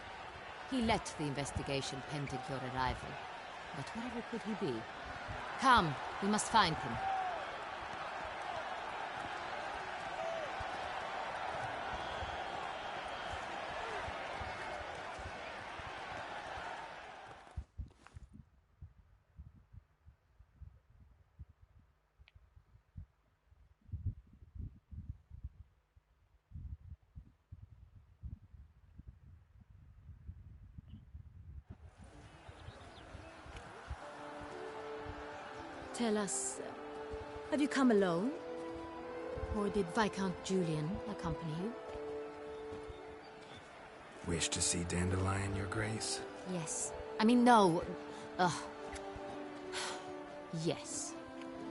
Speaker 16: He led the investigation pending your arrival. But wherever could he be? Come, we must find him. Tell us, have you come alone? Or did Viscount Julian accompany you?
Speaker 3: Wish to see Dandelion, Your Grace?
Speaker 16: Yes. I mean, no. Yes.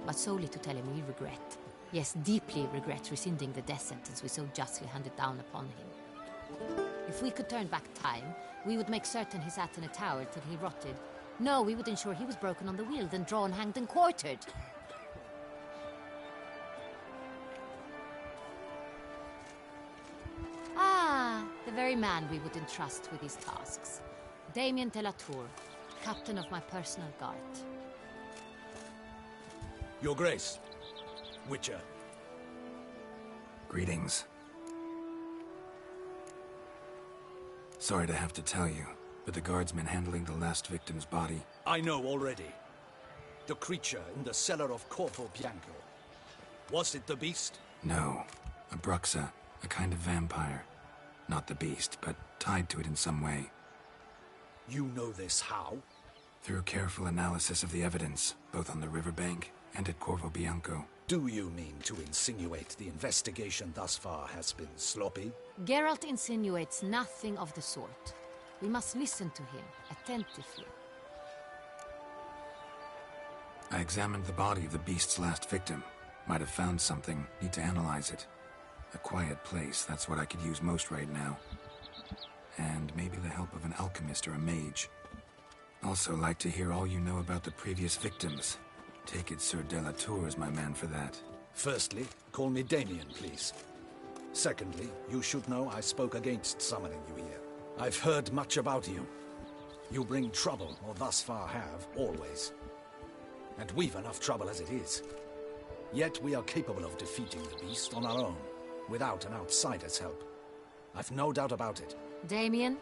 Speaker 16: But solely to tell him we regret. Yes, deeply regret rescinding the death sentence we so justly handed down upon him. If we could turn back time, we would make certain he sat in a tower till he rotted. No, we would ensure he was broken on the wheel, then drawn, hanged, and quartered. Ah, the very man we would entrust with these tasks. Damien de la Tour, captain of my personal guard.
Speaker 12: Your Grace, Witcher.
Speaker 3: Greetings. Sorry to have to tell you, but the guardsmen handling the last victim's body...
Speaker 12: I know already. The creature in the cellar of Corvo Bianco. Was it the beast?
Speaker 3: No. A Bruxa, a kind of vampire. Not the beast, but tied to it in some way.
Speaker 12: You know this how?
Speaker 3: Through careful analysis of the evidence, both on the riverbank and at Corvo Bianco.
Speaker 12: Do you mean to insinuate the investigation thus far has been sloppy?
Speaker 16: Geralt insinuates nothing of the sort. We must listen to him attentively.
Speaker 3: I examined the body of the beast's last victim. Might have found something. Need to analyze it. A quiet place, that's what I could use most right now. And maybe the help of an alchemist or a mage. Also like to hear all you know about the previous victims. Take it Sir de la Tour is my man for that.
Speaker 12: Firstly, call me Damien, please. Secondly, you should know I spoke against summoning you here. I've heard much about you. You bring trouble, or thus far have, always. And we've enough trouble as it is. Yet we are capable of defeating the beast on our own, without an outsider's help. I've no doubt about it.
Speaker 16: Damien,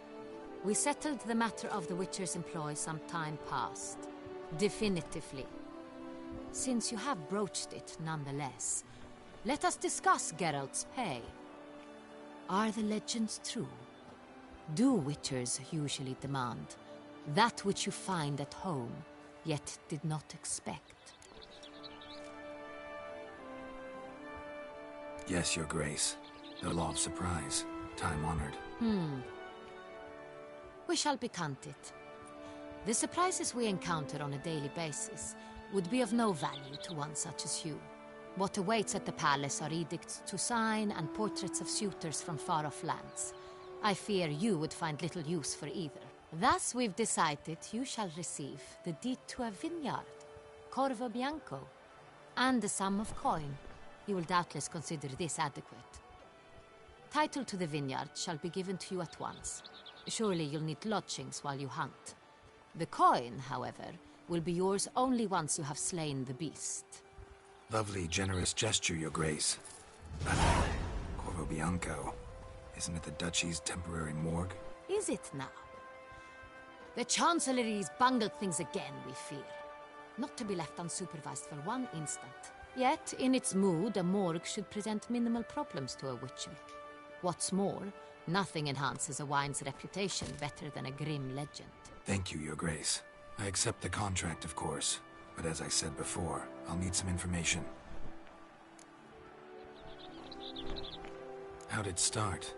Speaker 16: we settled the matter of the Witcher's employ some time past. Definitively. Since you have broached it nonetheless, let us discuss Geralt's pay. Are the legends true? Do Witchers usually demand that which you find at home, yet did not expect?
Speaker 3: Yes, Your Grace. The law of surprise. Time-honored.
Speaker 16: We shall becant it. The surprises we encounter on a daily basis would be of no value to one such as you. What awaits at the palace are edicts to sign and portraits of suitors from far-off lands. I fear you would find little use for either. Thus we've decided you shall receive the deed to a vineyard, Corvo Bianco, and a sum of coin. You will doubtless consider this adequate. Title to the vineyard shall be given to you at once. Surely you'll need lodgings while you hunt. The coin, however, will be yours only once you have slain the beast.
Speaker 3: Lovely, generous gesture, Your Grace. But Corvo Bianco, isn't it the Duchy's temporary morgue?
Speaker 16: Is it now? The Chancellery's bungled things again, we fear. Not to be left unsupervised for one instant. Yet, in its mood, a morgue should present minimal problems to a witcher. What's more, nothing enhances a wine's reputation better than a grim legend.
Speaker 3: Thank you, Your Grace. I accept the contract, of course. But as I said before, I'll need some information. How'd it start?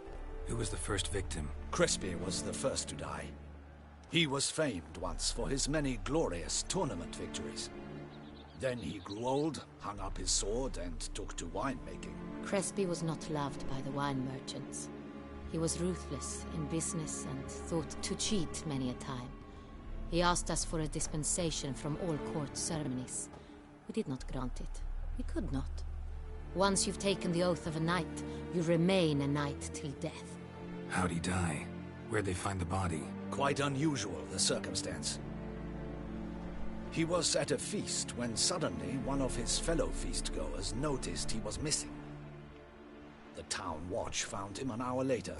Speaker 3: Who was the first victim?
Speaker 12: Crespi was the first to die. He was famed once for his many glorious tournament victories. Then he grew old, hung up his sword, and took to winemaking.
Speaker 16: Crespi was not loved by the wine merchants. He was ruthless in business and thought to cheat many a time. He asked us for a dispensation from all court ceremonies. We did not grant it. We could not. Once you've taken the oath of a knight, you remain a knight till death.
Speaker 3: How'd he die? Where'd they find the body?
Speaker 12: Quite unusual, the circumstance. He was at a feast when suddenly one of his fellow feastgoers noticed he was missing. The town watch found him an hour later.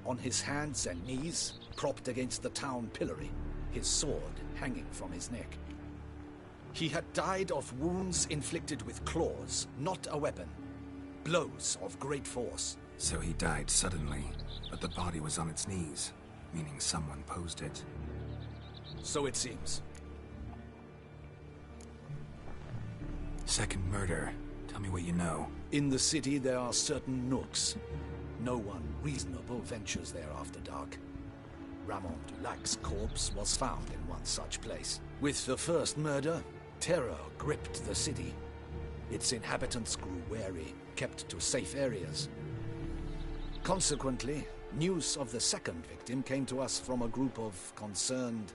Speaker 12: On his hands and knees, propped against the town pillory, his sword hanging from his neck. He had died of wounds inflicted with claws, not a weapon. Blows of great force.
Speaker 3: So he died suddenly, but the body was on its knees, meaning someone posed it.
Speaker 12: So it seems.
Speaker 3: Second murder. Tell me what you know.
Speaker 12: In the city there are certain nooks. No one reasonable ventures there after dark. Ramon Dulac's corpse was found in one such place. With the first murder, terror gripped the city. Its inhabitants grew wary, kept to safe areas. Consequently, news of the second victim came to us from a group of concerned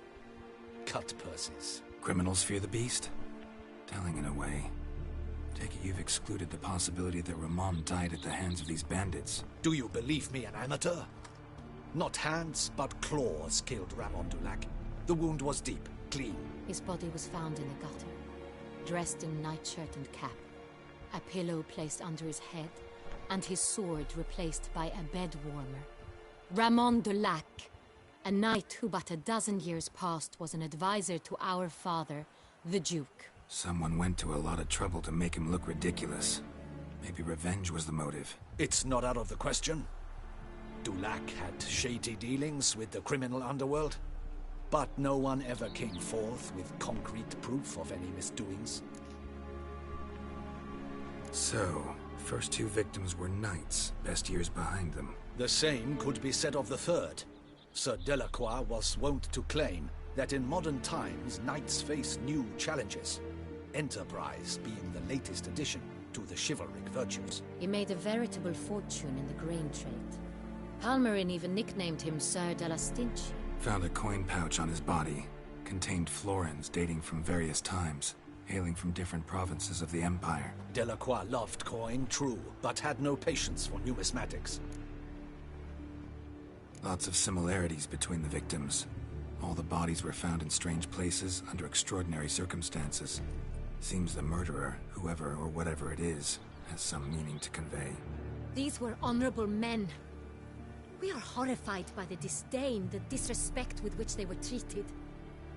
Speaker 12: cut-purses.
Speaker 3: Criminals fear the beast? Telling in a way. Take it you've excluded the possibility that Ramon died at the hands of these bandits.
Speaker 12: Do you believe me an amateur? Not hands, but claws killed Ramon Dulac. The wound was deep, clean.
Speaker 16: His body was found in a gutter, dressed in nightshirt and cap, a pillow placed under his head, and his sword replaced by a bed warmer. Ramon Dulac, a knight who but a dozen years past was an advisor to our father, the Duke.
Speaker 3: Someone went to a lot of trouble to make him look ridiculous. Maybe revenge was the motive.
Speaker 12: It's not out of the question. Dulac had shady dealings with the criminal underworld, but no one ever came forth with concrete proof of any misdoings.
Speaker 3: So, first two victims were knights, best years behind them.
Speaker 12: The same could be said of the third. Sir Delacroix was wont to claim that in modern times knights face new challenges, enterprise being the latest addition to the chivalric virtues.
Speaker 16: He made a veritable fortune in the grain trade. Palmerin even nicknamed him Sir de la Stinchi.
Speaker 3: Found a coin pouch on his body. Contained florins dating from various times, hailing from different provinces of the Empire.
Speaker 12: Delacroix loved coin, true, but had no patience for numismatics.
Speaker 3: Lots of similarities between the victims. All the bodies were found in strange places under extraordinary circumstances. Seems the murderer, whoever or whatever it is, has some meaning to convey.
Speaker 16: These were honorable men. We are horrified by the disdain, the disrespect with which they were treated.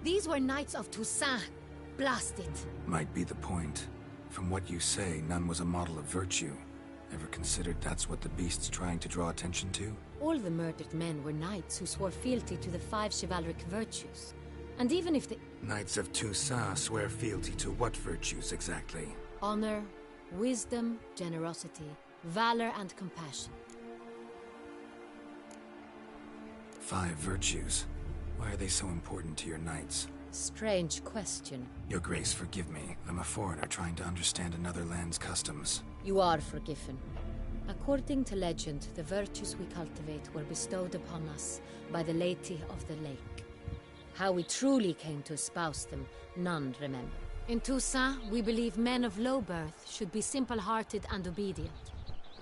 Speaker 16: These were knights of Toussaint. Blast it.
Speaker 3: Might be the point. From what you say, none was a model of virtue. Ever considered that's what the beast's trying to draw attention to?
Speaker 16: All the murdered men were knights who swore fealty to the 5 chivalric virtues. And even if the...
Speaker 3: Knights of Toussaint swear fealty to what virtues exactly?
Speaker 16: Honor, wisdom, generosity, valor, and compassion.
Speaker 3: 5 virtues. Why are they so important to your knights?
Speaker 16: Strange question.
Speaker 3: Your Grace, forgive me. I'm a foreigner trying to understand another land's customs.
Speaker 16: You are forgiven. According to legend, the virtues we cultivate were bestowed upon us by the Lady of the Lake. How we truly came to espouse them, none remember. In Toussaint, we believe men of low birth should be simple-hearted and obedient.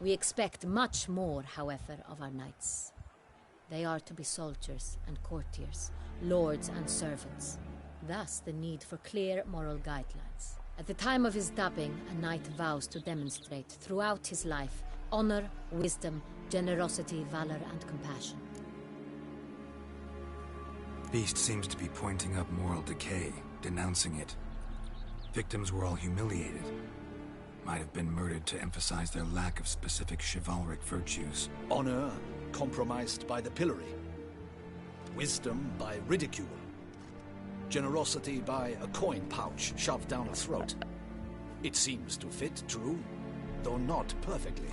Speaker 16: We expect much more, however, of our knights. They are to be soldiers and courtiers, lords and servants. Thus, the need for clear moral guidelines. At the time of his dubbing, a knight vows to demonstrate throughout his life honor, wisdom, generosity, valor, and compassion.
Speaker 3: beast seems to be pointing up moral decay, denouncing it. Victims were all humiliated. Might have been murdered to emphasize their lack of specific chivalric virtues.
Speaker 12: Honor compromised by the pillory. Wisdom by ridicule. Generosity by a coin pouch shoved down a throat. It seems to fit, true, though not perfectly.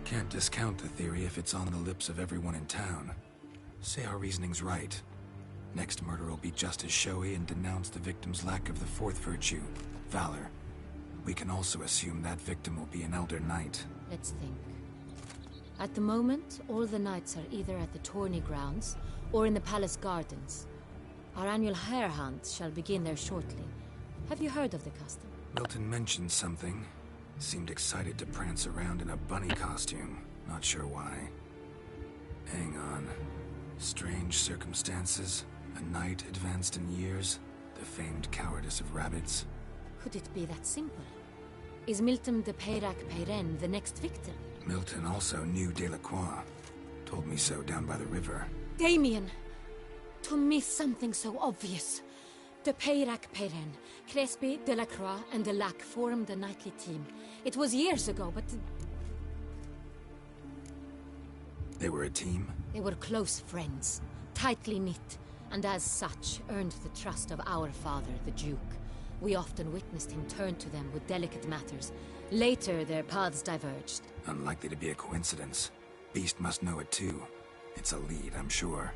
Speaker 3: Can't discount the theory if it's on the lips of everyone in town. Say our reasoning's right. Next murder will be just as showy and denounce the victim's lack of the fourth virtue, valor. We can also assume that victim will be an elder knight.
Speaker 16: Let's think. At the moment, all the knights are either at the tourney grounds or in the palace gardens. Our annual hare hunt shall begin there shortly. Have you heard of the custom?
Speaker 3: Milton mentioned something. Seemed excited to prance around in a bunny costume. Not sure why. Hang on. Strange circumstances. A knight advanced in years. The famed cowardice of rabbits.
Speaker 16: Could it be that simple? Is Milton de Peyrac Peyren the next victim?
Speaker 3: Milton also knew Delacroix. Told me so down by the river.
Speaker 16: Damien! To miss something so obvious. De Peyrac Peyren, Crespi, Delacroix, and Delac formed a knightly team. It was years ago, but...
Speaker 3: They were a team?
Speaker 16: They were close friends, tightly knit, and as such earned the trust of our father, the Duke. We often witnessed him turn to them with delicate matters. Later, their paths diverged.
Speaker 3: Unlikely to be a coincidence. Beast must know it too. It's a lead, I'm sure.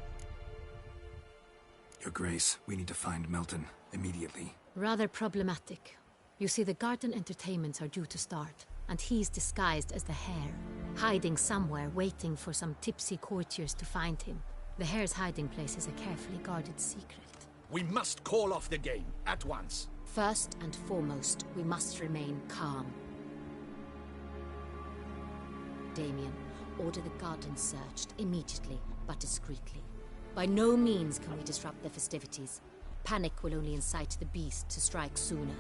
Speaker 3: Your Grace, we need to find Milton, immediately.
Speaker 16: Rather problematic. You see, the garden entertainments are due to start, and he's disguised as the hare, hiding somewhere, waiting for some tipsy courtiers to find him. The hare's hiding place is a carefully guarded secret.
Speaker 12: We must call off the game, at once.
Speaker 16: First and foremost, we must remain calm. Damien, order the garden searched immediately, but discreetly. By no means can we disrupt the festivities. Panic will only incite the beast to strike sooner.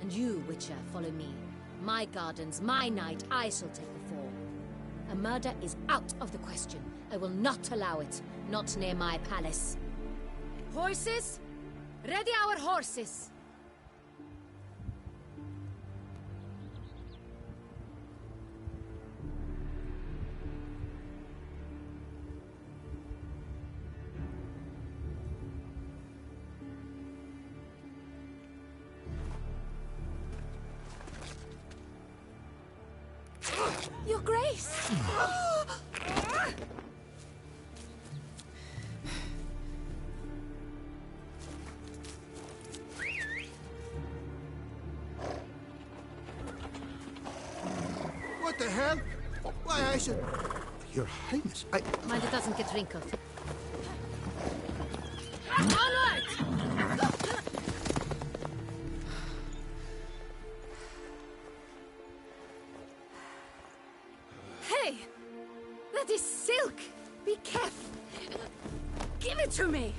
Speaker 16: And you, Witcher, follow me. My gardens, my night, I shall take the fall. A murder is out of the question. I will not allow it. Not near my palace. Horses? Ready our horses! Your Grace!
Speaker 14: What the hell? Why, I should... Your Highness,
Speaker 16: Mind it doesn't get wrinkled. Onward! Hey! That is silk! Be careful! Give it to me!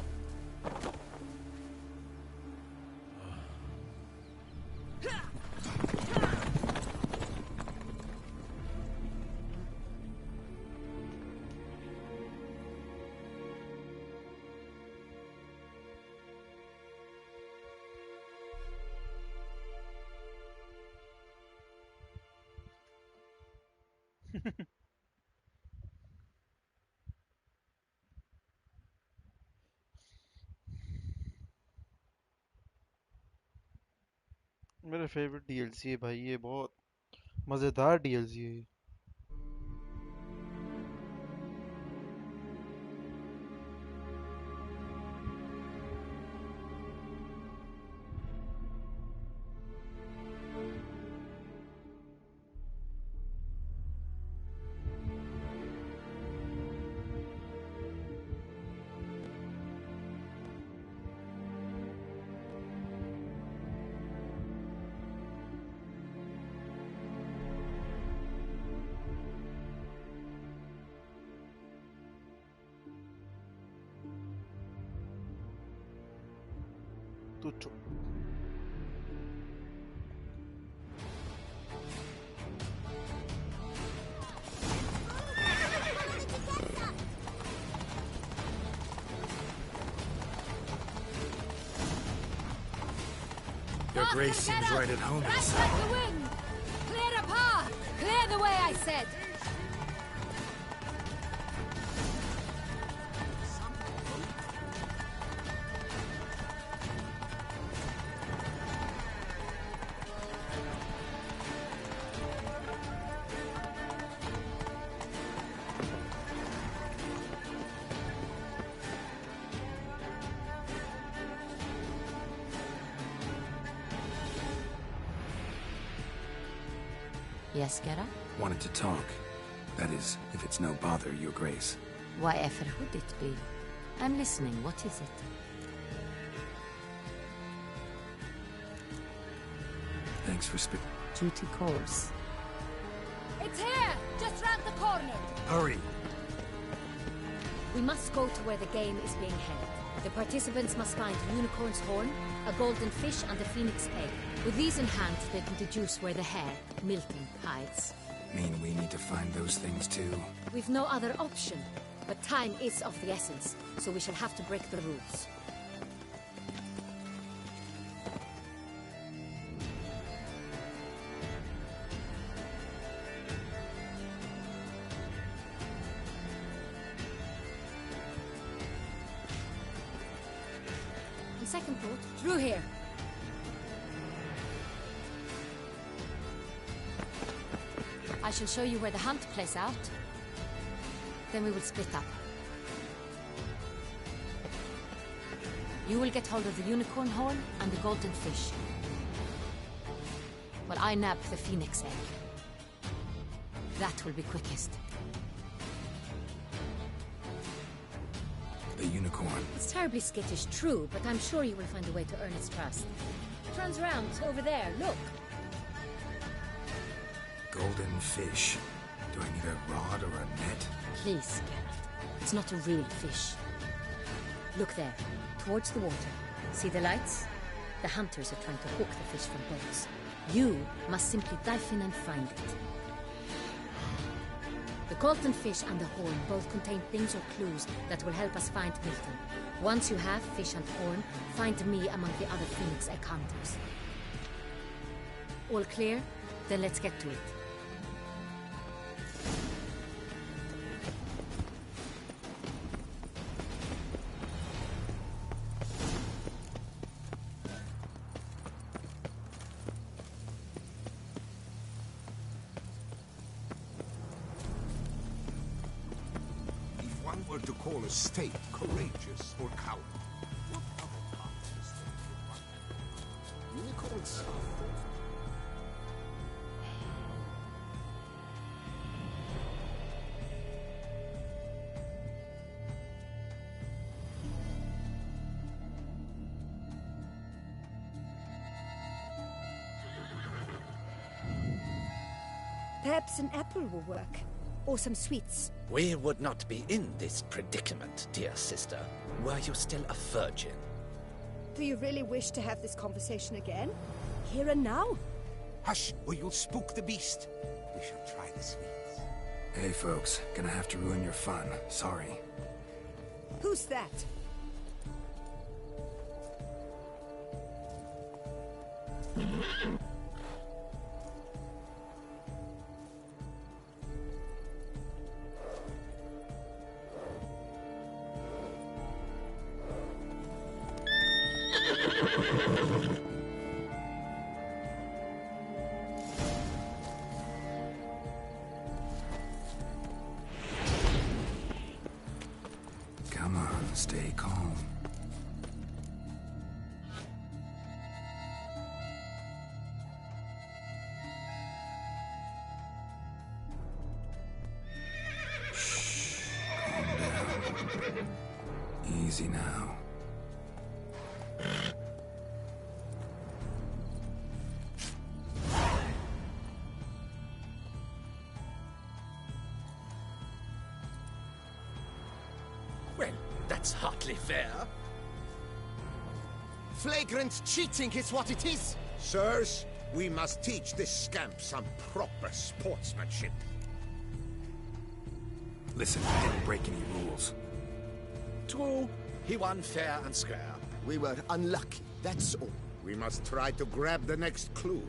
Speaker 2: मेरा favourite DLC है भाई ये बहुत मजेदार DLC है तू चुप
Speaker 3: Your Grace seems right at home
Speaker 16: Right
Speaker 3: inside.
Speaker 16: like the wind! Clear a path! Clear the way, I said! Yes, Geralt?
Speaker 3: Wanted to talk. That is, if it's no bother, Your Grace.
Speaker 16: Why ever would it be? I'm listening. What is it?
Speaker 3: Thanks for
Speaker 16: Duty calls. It's here! Just round the corner!
Speaker 3: Hurry!
Speaker 16: We must go to where the game is being held. The participants must find a unicorn's horn, a golden fish, and a phoenix egg. With these in hand, they can deduce where the hare, Milton, hides.
Speaker 3: Mean we need to find those things too?
Speaker 16: We've no other option. But time is of the essence, so we shall have to break the rules. On second thought, through here. I shall show you where the hunt plays out. Then we will split up. You will get hold of the unicorn horn and the golden fish, while I nab the phoenix egg. That will be quickest.
Speaker 3: The unicorn.
Speaker 16: It's terribly skittish, true, but I'm sure you will find a way to earn its trust. It runs round over there, look.
Speaker 3: Golden fish. Do I need a rod or a net?
Speaker 16: Please, Geralt. It's not a real fish. Look there, towards the water. See the lights? The hunters are trying to hook the fish from boats. You must simply dive in and find it. The golden fish and the horn both contain things or clues that will help us find Milton. Once you have fish and horn, find me among the other phoenix egg hunters. All clear? Then let's get to it.
Speaker 14: If one were to call a state courageous or coward, what other part is there? Unicorns are
Speaker 5: Perhaps an apple will work. Or some sweets.
Speaker 12: We would not be in this predicament, dear sister, were you still a virgin.
Speaker 5: Do you really wish to have this conversation again? Here and now?
Speaker 14: Hush, or you'll spook the beast. We shall try the sweets.
Speaker 3: Hey folks, gonna have to ruin your fun. Sorry.
Speaker 5: Who's that?
Speaker 3: Come on, stay calm. Shh. Calm down. Easy now.
Speaker 12: Well, that's hardly fair.
Speaker 14: Flagrant cheating is what it is. Sirs, we must teach this scamp some proper sportsmanship.
Speaker 3: Listen, I didn't break any rules.
Speaker 12: True, he won fair and square.
Speaker 14: We were unlucky, that's all. We must try to grab the next clue.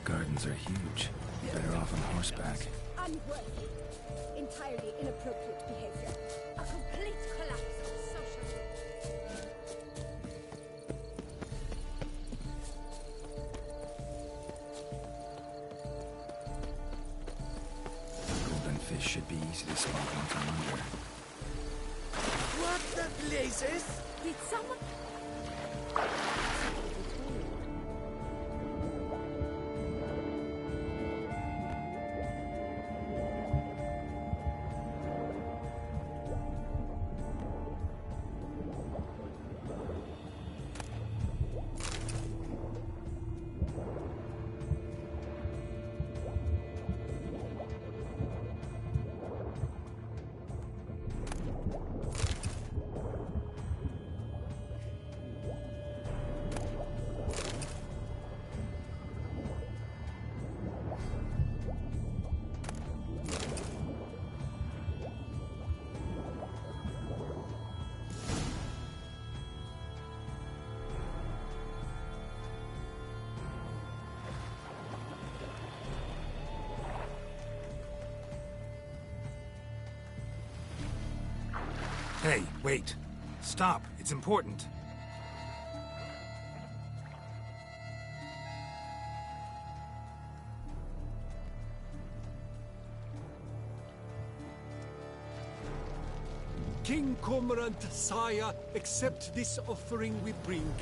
Speaker 3: Gardens are huge. Better off on horseback.
Speaker 18: Unworthy. Entirely inappropriate behavior. A complete collapse of social...
Speaker 3: Golden fish should be easily smuggled from under.
Speaker 5: What the blazes?
Speaker 18: Did someone...
Speaker 3: Hey, wait. Stop. It's important.
Speaker 19: King Cormorant, sire, accept this offering we bring.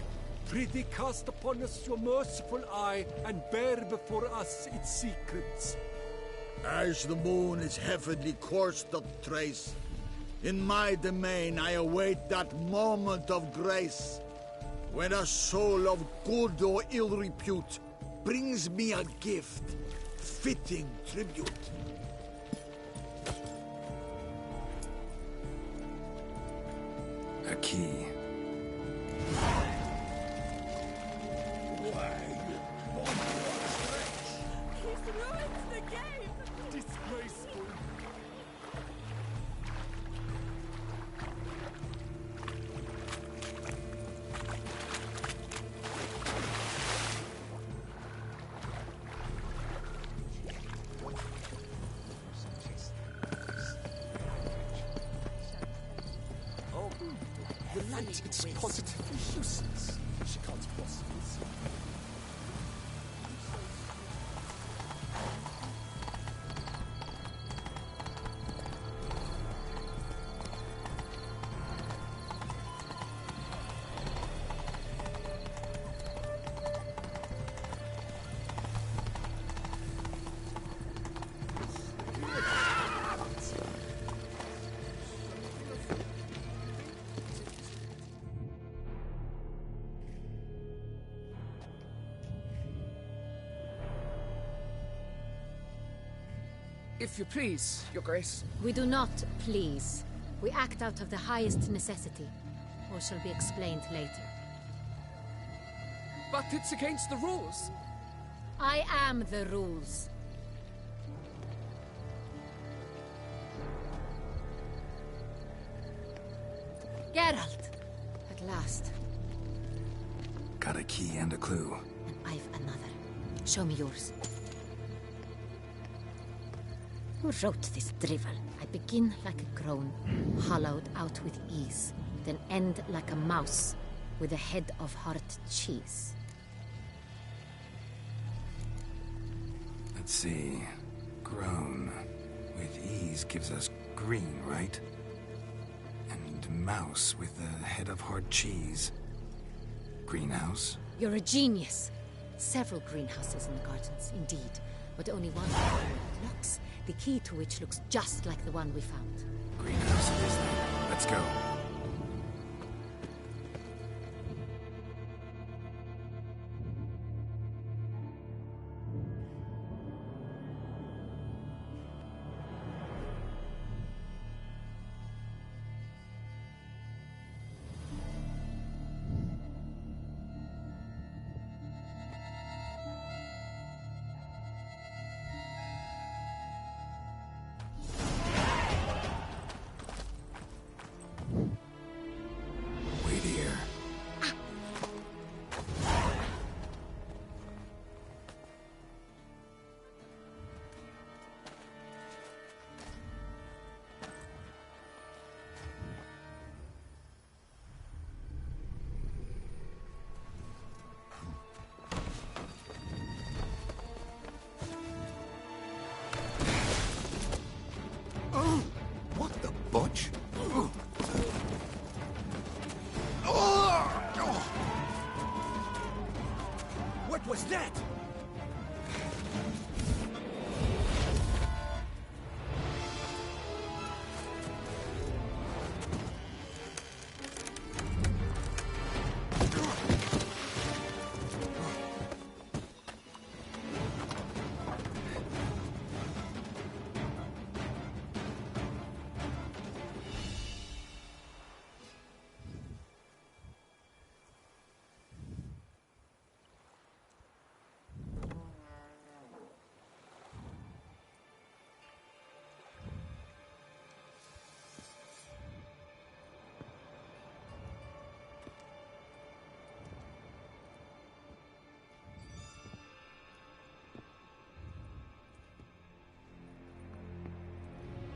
Speaker 19: Prithee cast upon us your merciful eye, and bear before us its secrets.
Speaker 12: As the moon is heavenly coursed of trace, in my domain I await that moment of grace, when a soul of good or ill repute brings me a gift, fitting tribute.
Speaker 3: A key.
Speaker 5: He's ruined the game!
Speaker 19: Disgraceful.
Speaker 17: Oh, the light, it's positively useless. She can't possibly see.
Speaker 20: If you please, Your Grace.
Speaker 16: We do not please. We act out of the highest necessity. Or shall be explained later.
Speaker 20: But it's against the rules.
Speaker 16: I am the rules. Geralt! At last.
Speaker 3: Got a key and a clue.
Speaker 16: And I've another. Show me yours. Who wrote this drivel? I begin like a crone, hollowed out with ease, then end like a mouse, with a head of hard cheese.
Speaker 3: Let's see. Grown. With ease gives us green, right? And mouse with a head of hard cheese. Greenhouse?
Speaker 16: You're a genius. Several greenhouses in the gardens, indeed, but only one locks, the key to which looks just like the one we found.
Speaker 3: Greenhouse it is then. Let's go.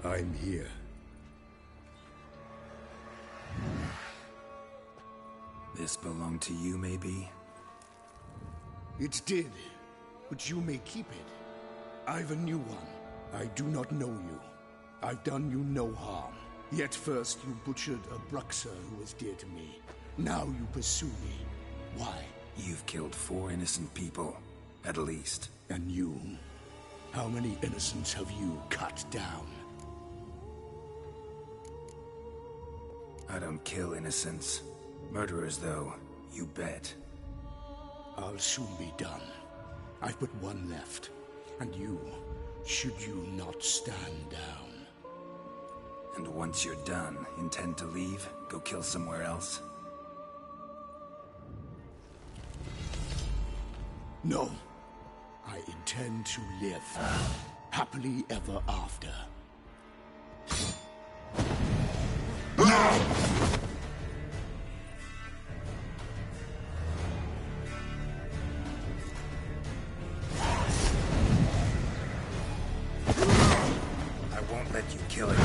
Speaker 14: I'm here.
Speaker 3: This belonged to you, maybe?
Speaker 14: It did, but you may keep it. I've a new one. I do not know you. I've done you no harm. Yet first you butchered a Bruxer who was dear to me. Now you pursue me. Why?
Speaker 3: You've killed 4 innocent people, at least.
Speaker 14: And you? How many innocents have you cut down?
Speaker 3: I don't kill innocents. Murderers, though, you bet.
Speaker 14: I'll soon be done. I've but one left. And you, should you not stand down.
Speaker 3: And once you're done, intend to leave? Go kill somewhere else?
Speaker 14: No. I intend to live. Happily ever after.
Speaker 3: I won't let you kill it.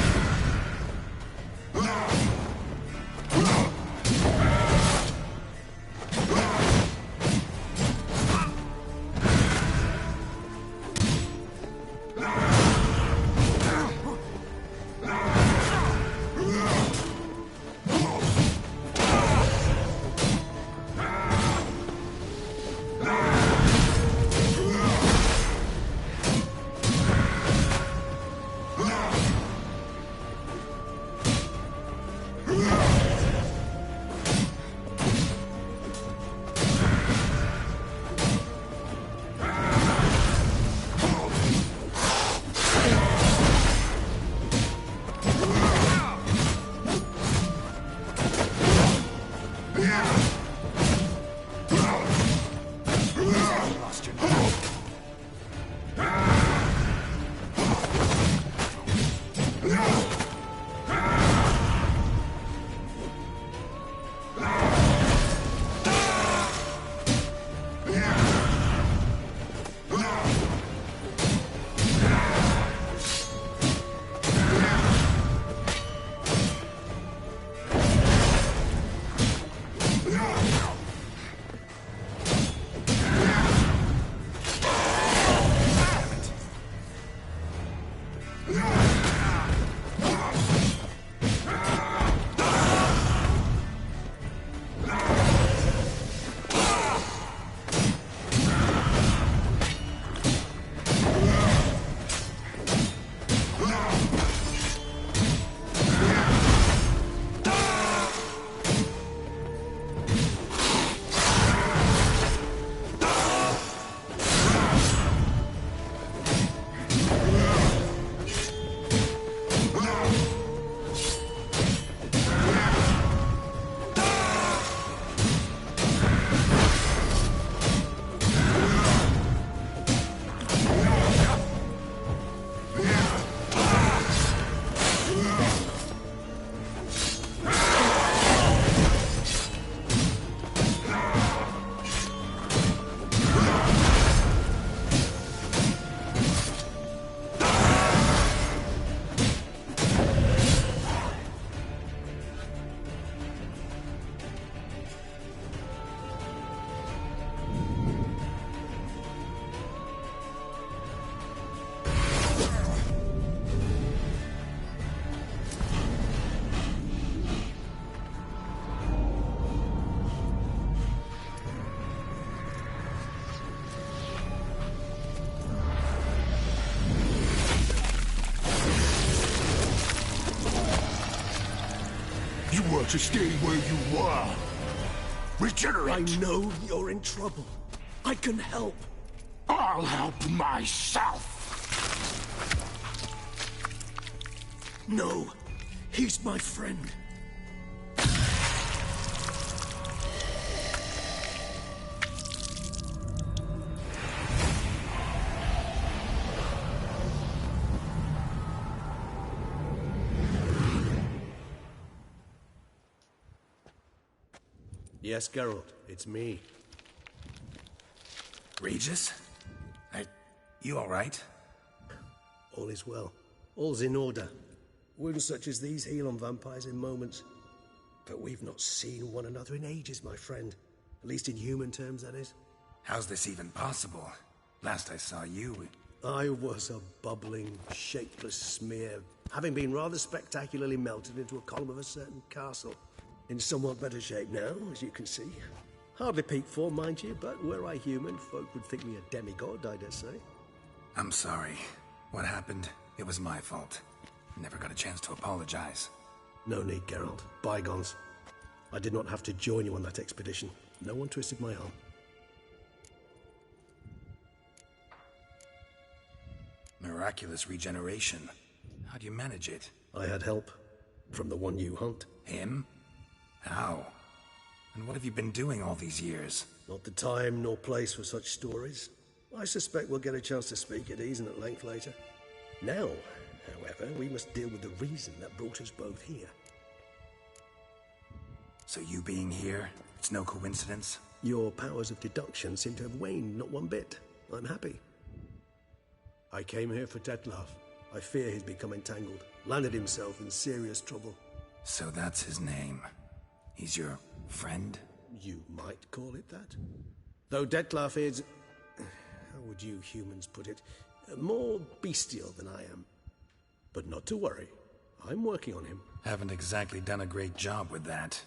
Speaker 14: You were to stay where you were. Regenerate!
Speaker 12: I know you're in trouble. I can help.
Speaker 14: I'll help myself!
Speaker 12: No, he's my friend.
Speaker 21: Yes, Geralt, it's me.
Speaker 3: Regis? You all right?
Speaker 21: All is well. All's in order. Wounds such as these heal on vampires in moments. But we've not seen one another in ages, my friend. At least in human terms, that is.
Speaker 3: How's this even possible? Last I saw you...
Speaker 21: I was a bubbling, shapeless smear, having been rather spectacularly melted into a column of a certain castle. In somewhat better shape now, as you can see. Hardly peak form, mind you, but were I human, folk would think me a demigod, I dare say.
Speaker 3: I'm sorry. What happened, it was my fault. Never got a chance to apologize.
Speaker 21: No need, Geralt. Bygones. I did not have to join you on that expedition. No one twisted my arm.
Speaker 3: Miraculous regeneration. How do you manage it?
Speaker 21: I had help. From the one you hunt.
Speaker 3: Him? How? And what have you been doing all these years?
Speaker 21: Not the time nor place for such stories. I suspect we'll get a chance to speak at ease and at length later. Now, however, we must deal with the reason that brought us both here.
Speaker 3: So you being here, it's no coincidence?
Speaker 21: Your powers of deduction seem to have waned not one bit. I'm happy. I came here for Dettlaff. I fear he's become entangled, landed himself in serious trouble.
Speaker 3: So that's his name. He's your friend?
Speaker 21: You might call it that. Though Dettlaff is... how would you humans put it? More bestial than I am. But not to worry. I'm working on him.
Speaker 3: Haven't exactly done a great job with that.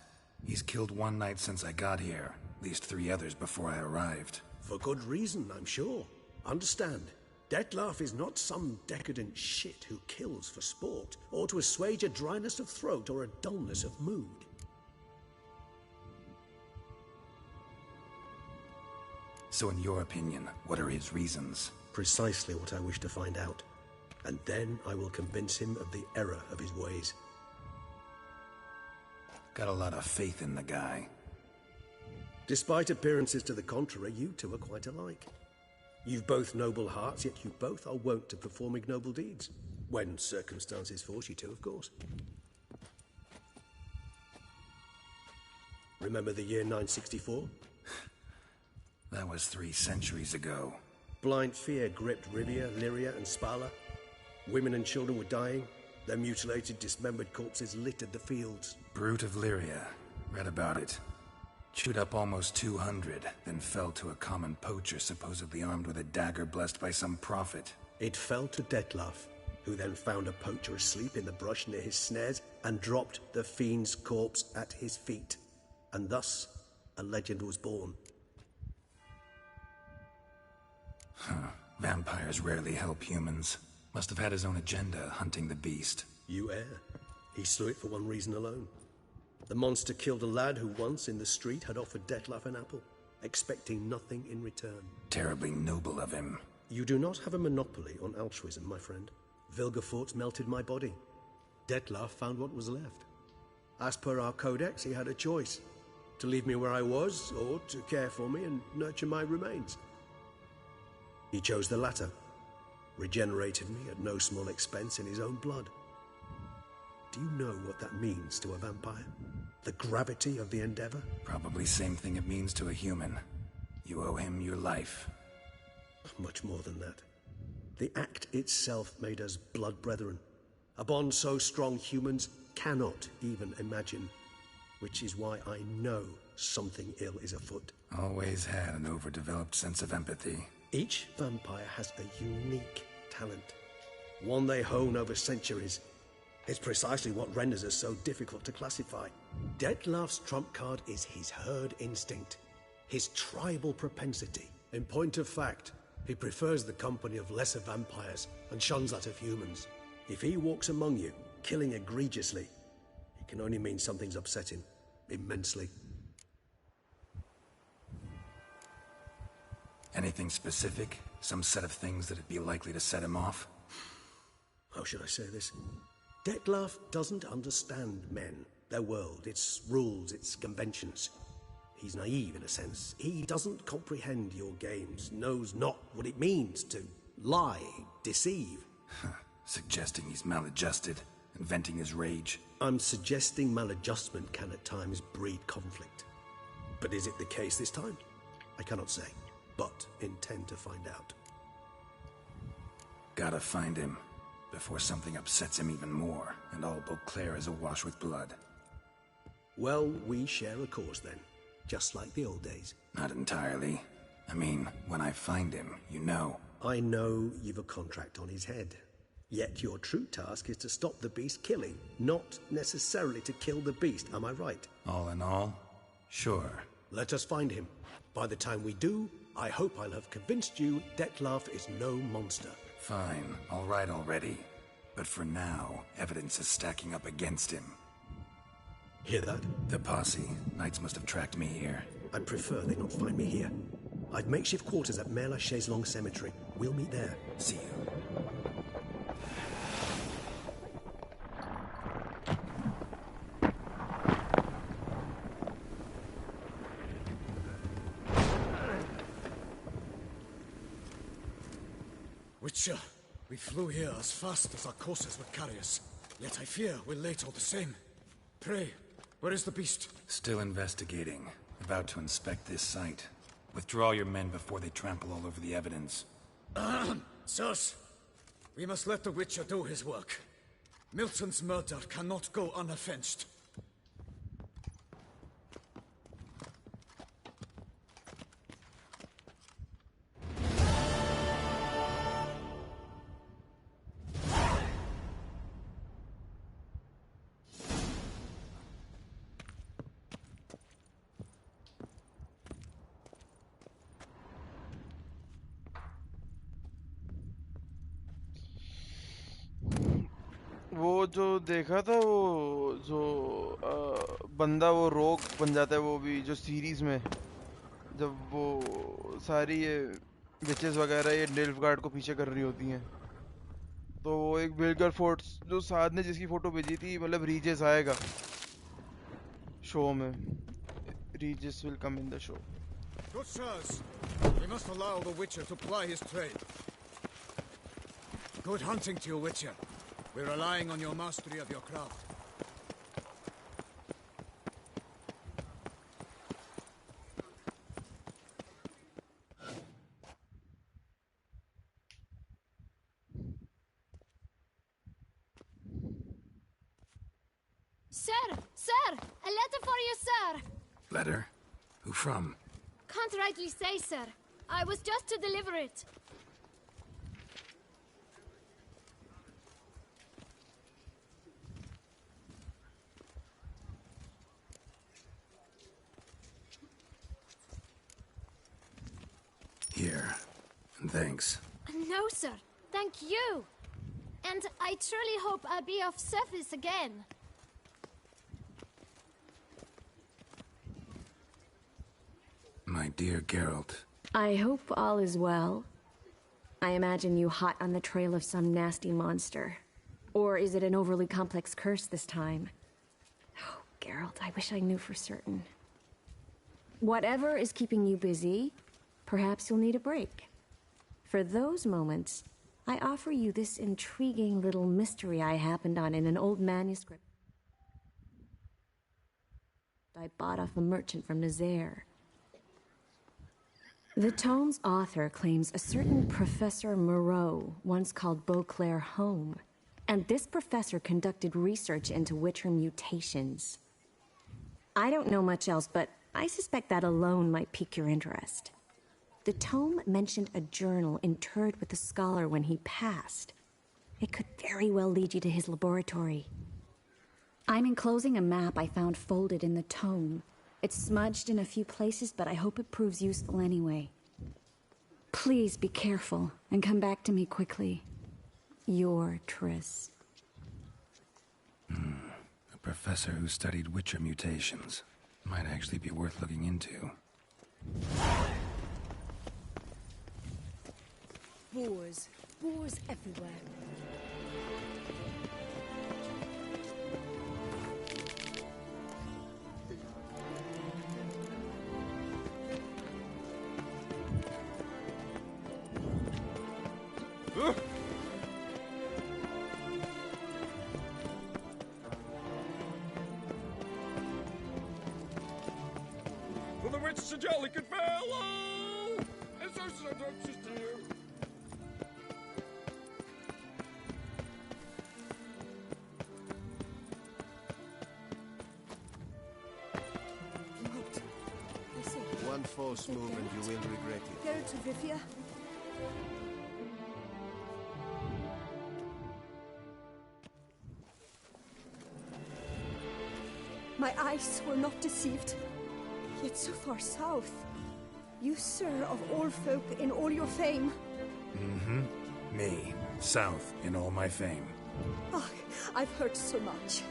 Speaker 3: He's killed one knight since I got here. At least 3 others before I arrived.
Speaker 21: For good reason, I'm sure. Understand, Dettlaff is not some decadent shit who kills for sport, or to assuage a dryness of throat or a dullness of mood.
Speaker 3: So in your opinion, what are his reasons?
Speaker 21: Precisely what I wish to find out. And then I will convince him of the error of his ways.
Speaker 3: Got a lot of faith in the guy.
Speaker 21: Despite appearances to the contrary, you two are quite alike. You've both noble hearts, yet you both are wont to perform ignoble deeds. When circumstances force you to, of course. Remember the year 964?
Speaker 3: That was 3 centuries ago.
Speaker 21: Blind fear gripped Rivia, Lyria, and Spala. Women and children were dying. Their mutilated, dismembered corpses littered the fields.
Speaker 3: Brute of Lyria. Read about it. Chewed up almost 200, then fell to a common poacher supposedly armed with a dagger blessed by some prophet.
Speaker 21: It fell to Dettlaff, who then found a poacher asleep in the brush near his snares and dropped the fiend's corpse at his feet. And thus, a legend was born.
Speaker 3: Huh. Vampires rarely help humans. Must have had his own agenda, hunting the beast.
Speaker 21: You err. He slew it for one reason alone. The monster killed a lad who once, in the street, had offered Dettlaff an apple, expecting nothing in return.
Speaker 3: Terribly noble of him.
Speaker 21: You do not have a monopoly on altruism, my friend. Vilgefortz melted my body. Dettlaff found what was left. As per our codex, he had a choice. To leave me where I was, or to care for me and nurture my remains. He chose the latter. Regenerated me at no small expense in his own blood. Do you know what that means to a vampire? The gravity of the endeavor?
Speaker 3: Probably same thing it means to a human. You owe him your life.
Speaker 21: Much more than that. The act itself made us blood brethren. A bond so strong humans cannot even imagine. Which is why I know something ill is afoot.
Speaker 3: Always had an overdeveloped sense of empathy.
Speaker 21: Each vampire has a unique talent. One they hone over centuries. It's precisely what renders us so difficult to classify. Dettlaff's trump card is his herd instinct, his tribal propensity. In point of fact, he prefers the company of lesser vampires and shuns that of humans. If he walks among you, killing egregiously, it can only mean something's upset him, immensely.
Speaker 3: Anything specific? Some set of things that'd be likely to set him off?
Speaker 21: How should I say this? Dettlaff doesn't understand men, their world, its rules, its conventions. He's naive in a sense. He doesn't comprehend your games, knows not what it means to lie, deceive.
Speaker 3: Suggesting he's maladjusted and venting his rage.
Speaker 21: I'm suggesting maladjustment can at times breed conflict. But is it the case this time? I cannot say, but intend to find out.
Speaker 3: Gotta find him. before something upsets him even more, and all Beauclair is awash with blood.
Speaker 21: Well, we share a cause then, just like the old days.
Speaker 3: Not entirely. I mean, when I find him, you know.
Speaker 21: I know you've a contract on his head. Yet your true task is to stop the beast killing, not necessarily to kill the beast, am I right?
Speaker 3: All in all, sure.
Speaker 21: Let us find him. By the time we do, I hope I'll have convinced you Dettlaff is no monster.
Speaker 3: Fine, all right already. But for now, evidence is stacking up against him.
Speaker 21: Hear that?
Speaker 3: The posse. Knights must have tracked me here.
Speaker 21: I'd prefer they not find me here. I've makeshift quarters at Mère Lachaise Long Cemetery. We'll meet there.
Speaker 3: See you.
Speaker 9: Witcher, we flew here as fast as our courses would carry us. Yet I fear we're late all the same. Pray, where is the beast?
Speaker 3: Still investigating. About to inspect this site. Withdraw your men before they trample all over the evidence.
Speaker 9: Sirs, we must let the Witcher do his work. Milton's murder cannot go unoffensed.
Speaker 2: वो जो देखा था वो जो बंदा वो रोग बन जाता है वो भी जो सीरीज में जब वो सारी ये विचेस वगैरह ये निल्फगार्ड को पीछे कर रही होती हैं तो वो एक विल्गर फोर्ट्स जो साध ने जिसकी फोटो भेजी थी मतलब रीजेस आएगा शो में ridges will come in the show
Speaker 9: Good sirs, we must allow the Witcher to ply his trade. Good hunting to you, Witcher. We're relying on your mastery of your craft.
Speaker 11: Sir, a letter for you, sir.
Speaker 3: Letter? Who from?
Speaker 11: Can't rightly say, sir. I was just to deliver it.
Speaker 3: Here. And thanks.
Speaker 11: No, sir. Thank you. And I truly hope I'll be of service again.
Speaker 3: My dear Geralt.
Speaker 1: I hope all is well. I imagine you hot on the trail of some nasty monster. Or is it an overly complex curse this time? Oh, Geralt, I wish I knew for certain. Whatever is keeping you busy, perhaps you'll need a break. For those moments, I offer you this intriguing little mystery I happened on in an old manuscript I bought off a merchant from Nazaire. The tome's author claims a certain Professor Moreau once called Beauclair home, and this professor conducted research into Witcher mutations. I don't know much else, but I suspect that alone might pique your interest. The tome mentioned a journal interred with the scholar when he passed. It could very well lead you to his laboratory. I'm enclosing a map I found folded in the tome. It's smudged in a few places, but I hope it proves useful anyway. Please be careful and come back to me quickly. Your Triss.
Speaker 3: A professor who studied Witcher mutations. Might actually be worth looking into.
Speaker 6: Boars. Boars everywhere.
Speaker 15: For the witch to jolly good fellow! It's so dear.
Speaker 17: false move and you will regret it.
Speaker 18: Geralt of Rivia. My eyes were not deceived. Yet so far south. You, sir, of all folk in all your fame.
Speaker 3: Mm-hmm. Me, south in all my fame.
Speaker 18: Oh, I've heard so much.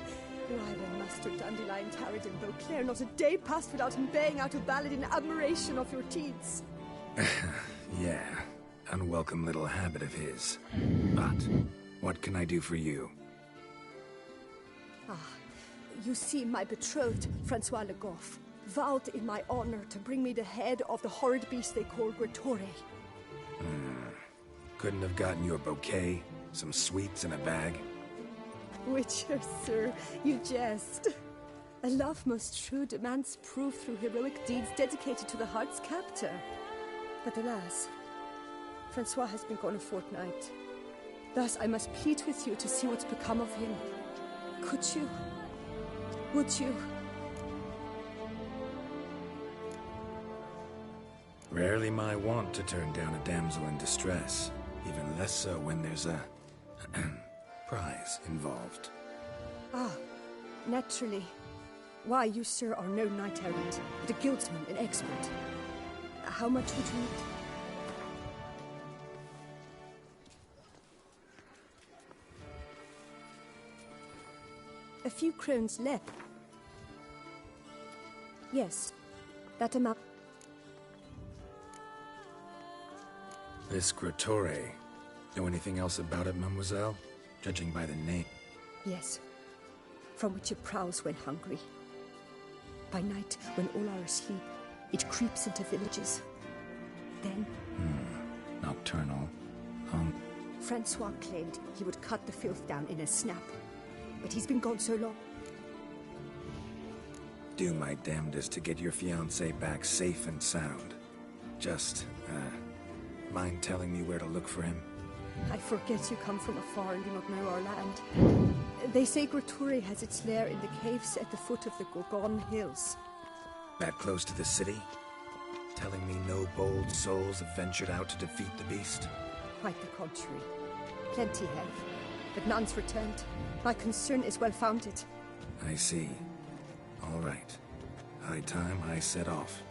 Speaker 18: Why, when Master Dandelion tarried in Beauclair, not a day passed without him baying out a ballad in admiration of your deeds.
Speaker 3: Yeah, unwelcome little habit of his. But, what can I do for you?
Speaker 18: Ah, you see, my betrothed, Francois Le Goff, vowed in my honor to bring me the head of the horrid beast they call Gratore.
Speaker 3: Couldn't have gotten you a bouquet, some sweets in a bag?
Speaker 18: Witcher, sir, you jest. A love most true demands proof through heroic deeds dedicated to the heart's captor. But alas, Francois has been gone a fortnight. Thus I must plead with you to see what's become of him. Could you? Would you?
Speaker 3: Rarely my wont to turn down a damsel in distress. Even less so when there's a prize involved.
Speaker 18: Ah, naturally. Why, you, sir, are no knight-errant, but a guildsman, an expert. How much would you need? A few crowns left. Yes, that amount.
Speaker 3: This Gratore. Know anything else about it, mademoiselle? Judging by the name.
Speaker 18: Yes, from which it prowls when hungry. By night, when all are asleep, it creeps into villages. Then...
Speaker 3: Nocturnal.
Speaker 18: Francois claimed he would cut the filth down in a snap. But he's been gone so long.
Speaker 3: Do my damnedest to get your fiancé back safe and sound. Just, mind telling me where to look for him?
Speaker 18: I forget you come from afar and do not know our land. They say Gratore has its lair in the caves at the foot of the Gorgon Hills.
Speaker 3: That close to the city? Telling me no bold souls have ventured out to defeat the beast?
Speaker 18: Quite the contrary. Plenty have, but none's returned. My concern is well-founded.
Speaker 3: I see. All right. High time I set off.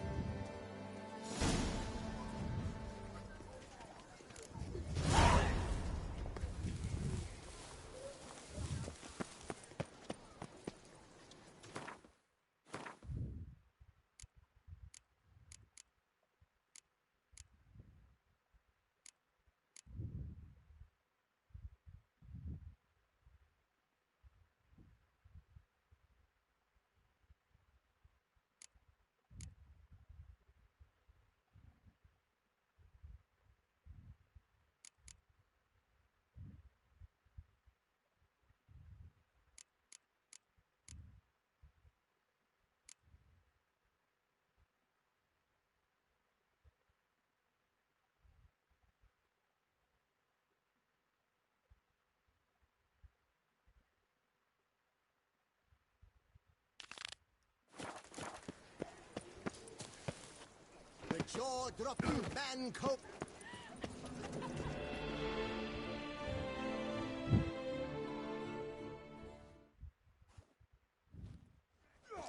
Speaker 12: Jaw-dropping man coat.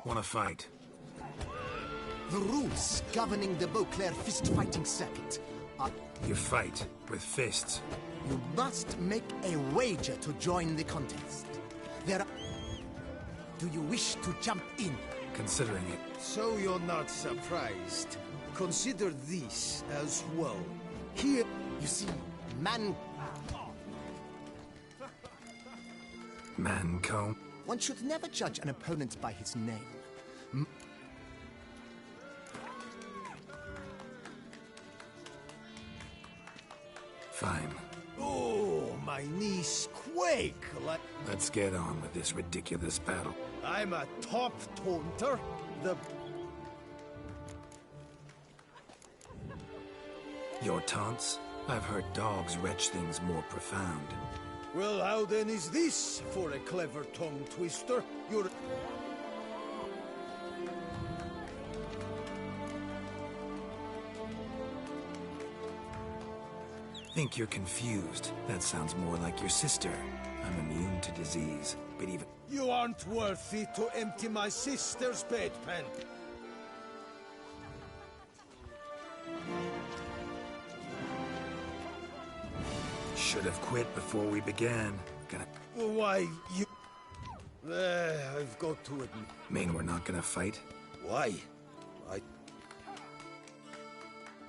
Speaker 3: Wanna fight?
Speaker 12: The rules governing the Beauclair fist-fighting circuit are...
Speaker 3: You fight with fists.
Speaker 12: You must make a wager to join the contest. Do you wish to jump in?
Speaker 3: Considering it.
Speaker 14: So you're not surprised. Consider this as well. Here,
Speaker 12: you see, man...
Speaker 3: Mancomb?
Speaker 12: One should never judge an opponent by his name.
Speaker 3: Fine.
Speaker 14: Oh, my knees quake like...
Speaker 3: Let's get on with this ridiculous battle.
Speaker 14: I'm a top taunter.
Speaker 3: Your taunts? I've heard dogs retch things more profound.
Speaker 14: Well, how then is this for a clever tongue twister? You're...
Speaker 3: think you're confused. That sounds more like your sister. I'm immune to disease, but even...
Speaker 19: You aren't worthy to empty my sister's bedpan.
Speaker 3: Should have quit before we began. Gonna...
Speaker 19: Why, you... I've got to admit...
Speaker 3: Mean we're not gonna fight?
Speaker 19: Why?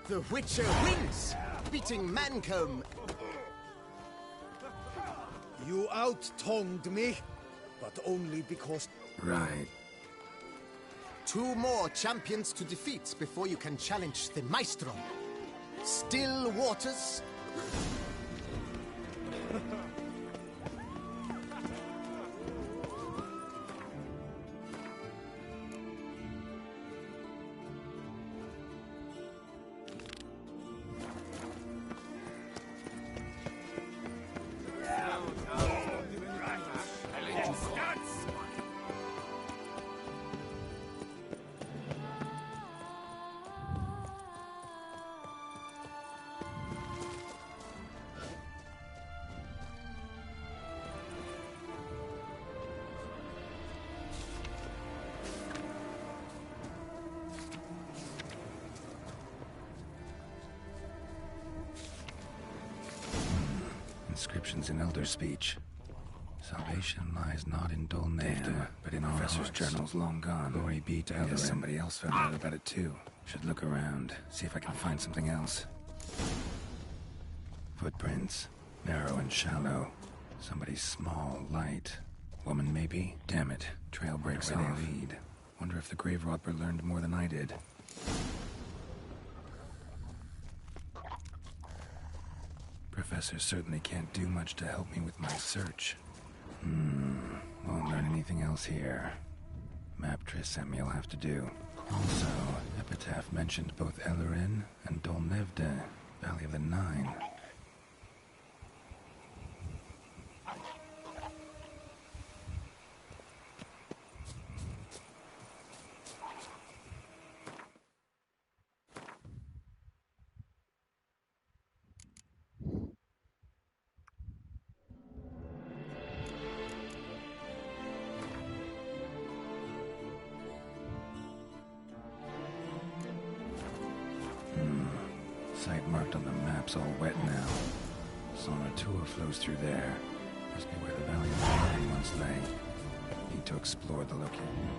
Speaker 8: The Witcher wins, beating Mancomb.
Speaker 19: You out-tongued me, but only because...
Speaker 3: Right.
Speaker 8: 2 more champions to defeat before you can challenge the Maestro. Still Waters.
Speaker 3: Inscriptions in Elder Speech. Salvation lies not in Dol Nevda, but in Professor's journals long gone. Glory be to Elder. Somebody else found out about it too. Should look around, see if I can find something else. Footprints. Narrow and shallow. Somebody's small, light. Woman maybe? Damn it. Trail breaks off. Lead. Wonder if the grave robber learned more than I did. Professor certainly can't do much to help me with my search. Won't learn anything else here. Map Triss sent me will have to do. Also, Epitaph mentioned both Ellerin and Dol Nevda, Valley of the Nine. Site marked on the map's all wet now. Sonatua flows through there. Must be where the Valley of the Nine once lay. Need to explore the location.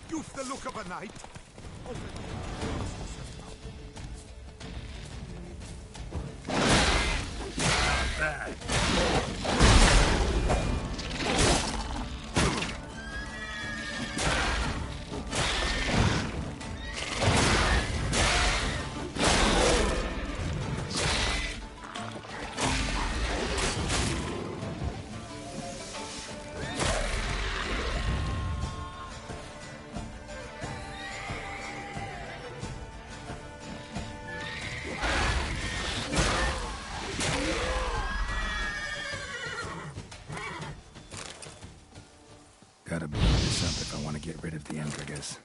Speaker 19: You've the look of a knight.
Speaker 3: get rid of the Endrigas.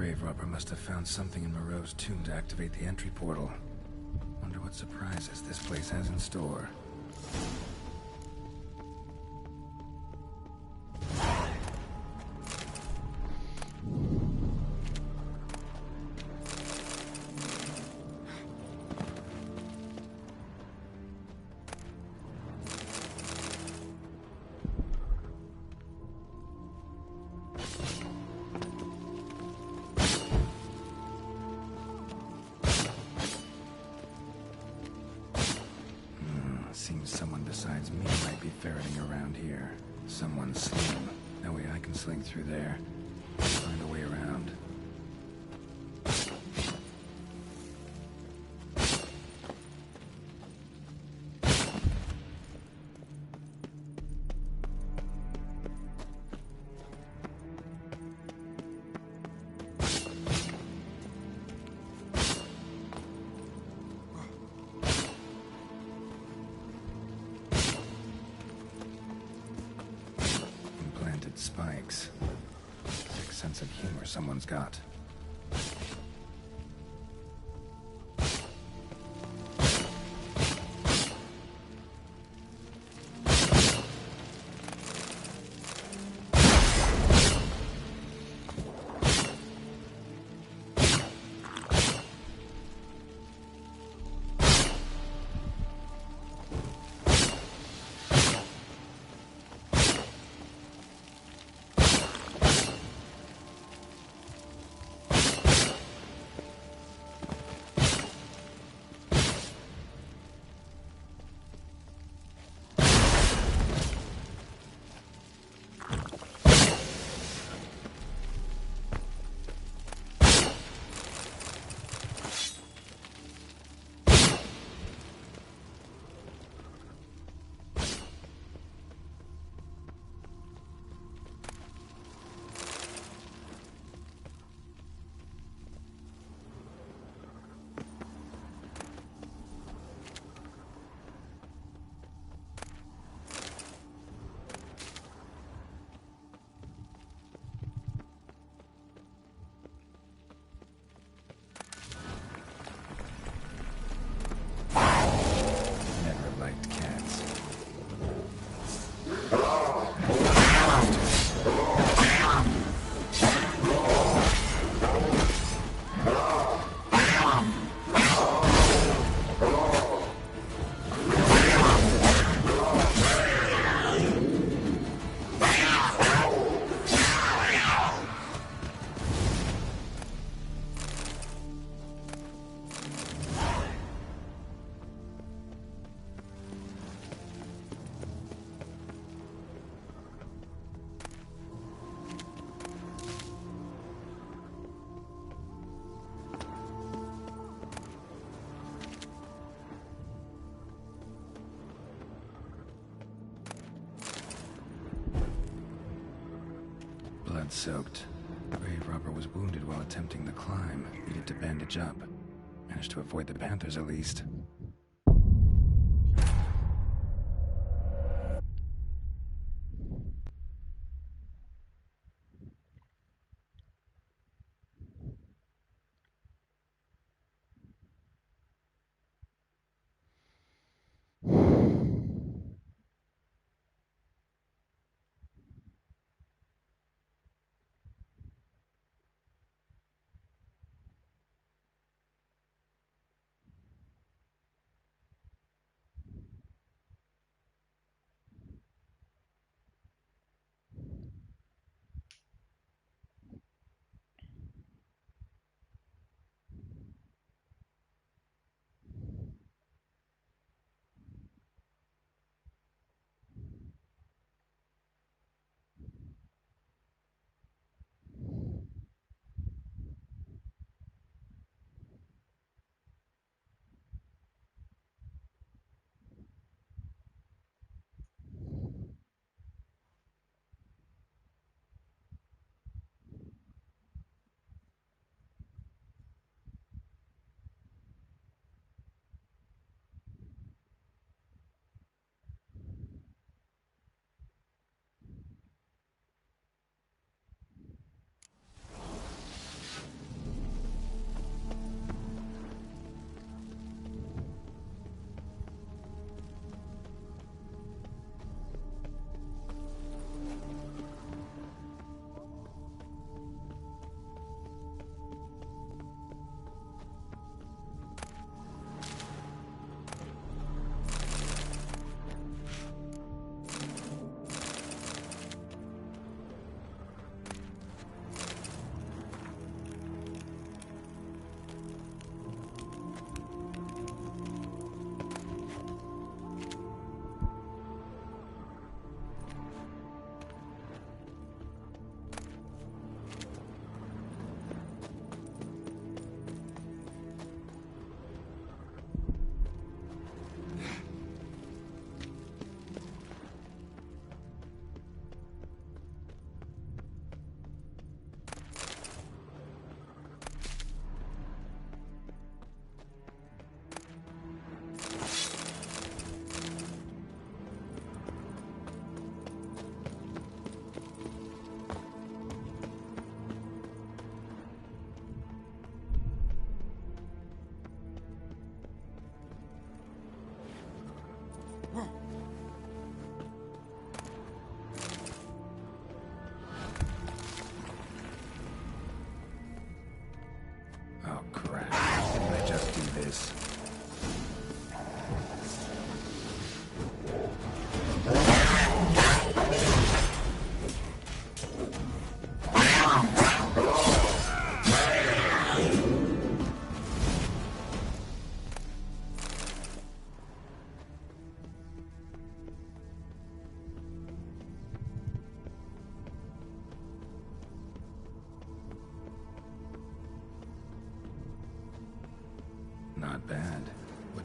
Speaker 3: Grave robber must have found something in Moreau's tomb to activate the entry portal. Wonder what surprises this place has in store. Seems someone besides me might be ferreting around here. Someone slim. No way I can sling through there. Find a way around. Yikes. Sick sense of humor someone's got. Blood-soaked. Grave robber was wounded while attempting the climb. Needed to bandage up. Managed to avoid the Panthers at least.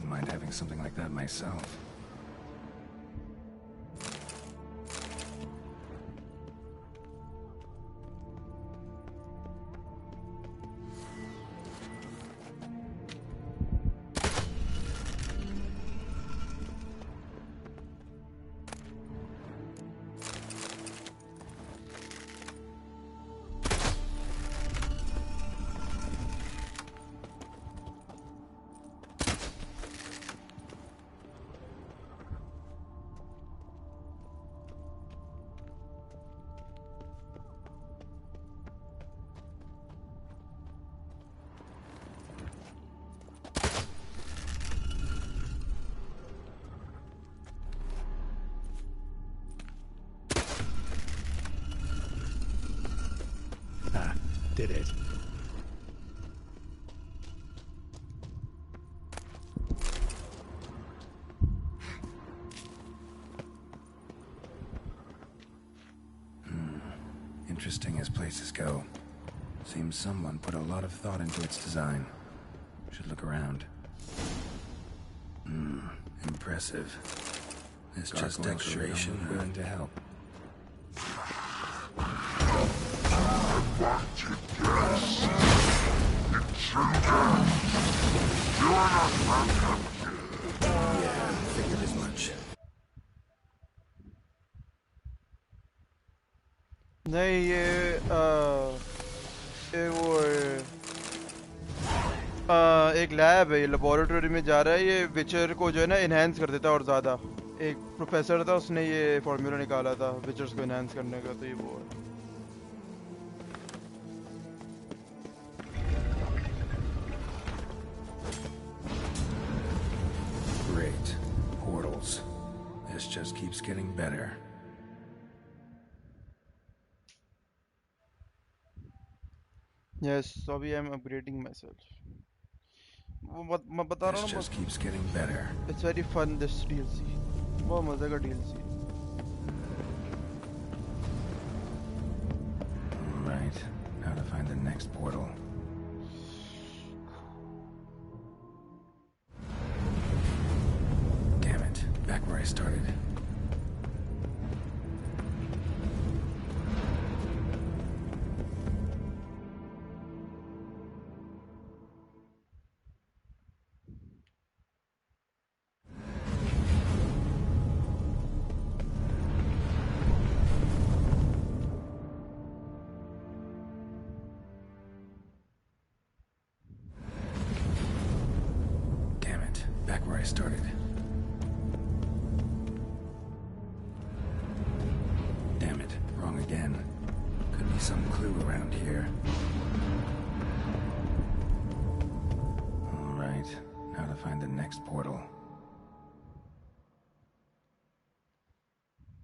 Speaker 3: Wouldn't mind having something like that myself.
Speaker 13: Did it.
Speaker 3: Interesting as places go. Seems someone put a lot of thought into its design. Should look around. Impressive. This just decoration willing to help.
Speaker 13: Yeah, figured as much.
Speaker 2: नहीं ये वो एक lab है, ये laboratory में जा रहा है, ये विचर को जो है ना इनहेंस कर देता है और ज़्यादा। एक प्रोफेसर था, उसने ये फॉर्मूला निकाला था विचर्स को इनहेंस करने का, तो ये वो है।
Speaker 3: Great. Portals. This just keeps getting better.
Speaker 2: Yes, so I'm upgrading myself. मैं बता रहा हूँ ना,
Speaker 3: just keeps getting better.
Speaker 2: It's very fun this DLC. बहुत मजे का DLC.
Speaker 3: Right. Now to find the next portal. Damn it. Back where I started. Back where I started. Damn it, wrong again. Could be some clue around here. Alright, now to find the next portal.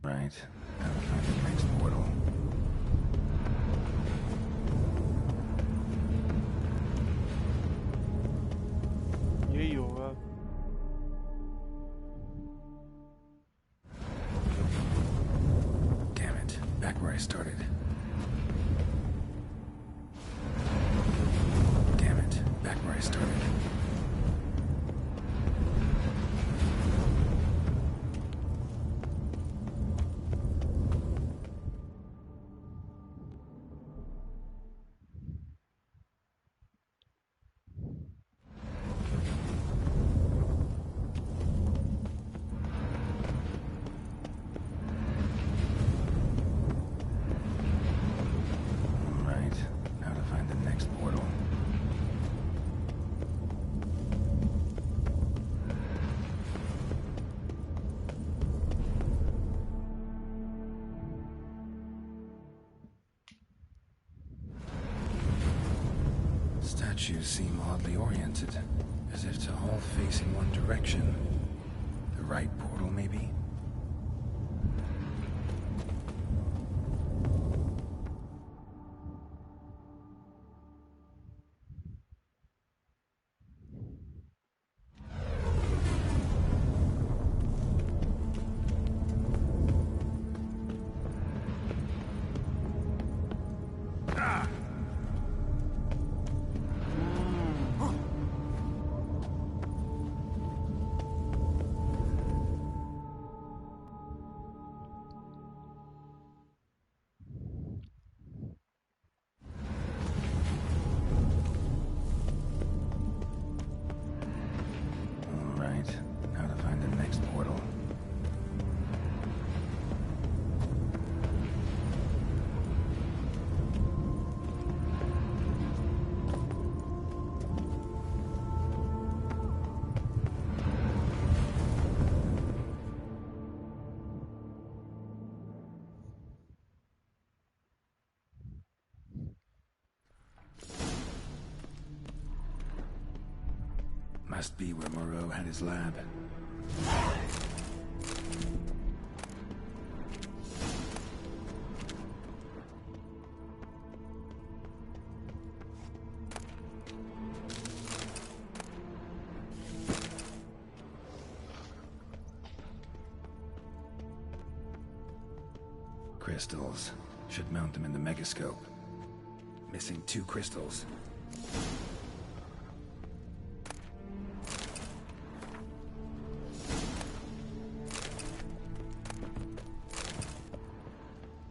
Speaker 3: Right, now to find the next portal.
Speaker 2: यही होगा।
Speaker 3: Back where I started. Damn it, back where I started. Statues seem oddly oriented, as if to all face in one direction. The right portal, maybe? How to find the next portal. Must be where Moreau had his lab. Crystals. Should mount them in the megascope. Missing 2 crystals.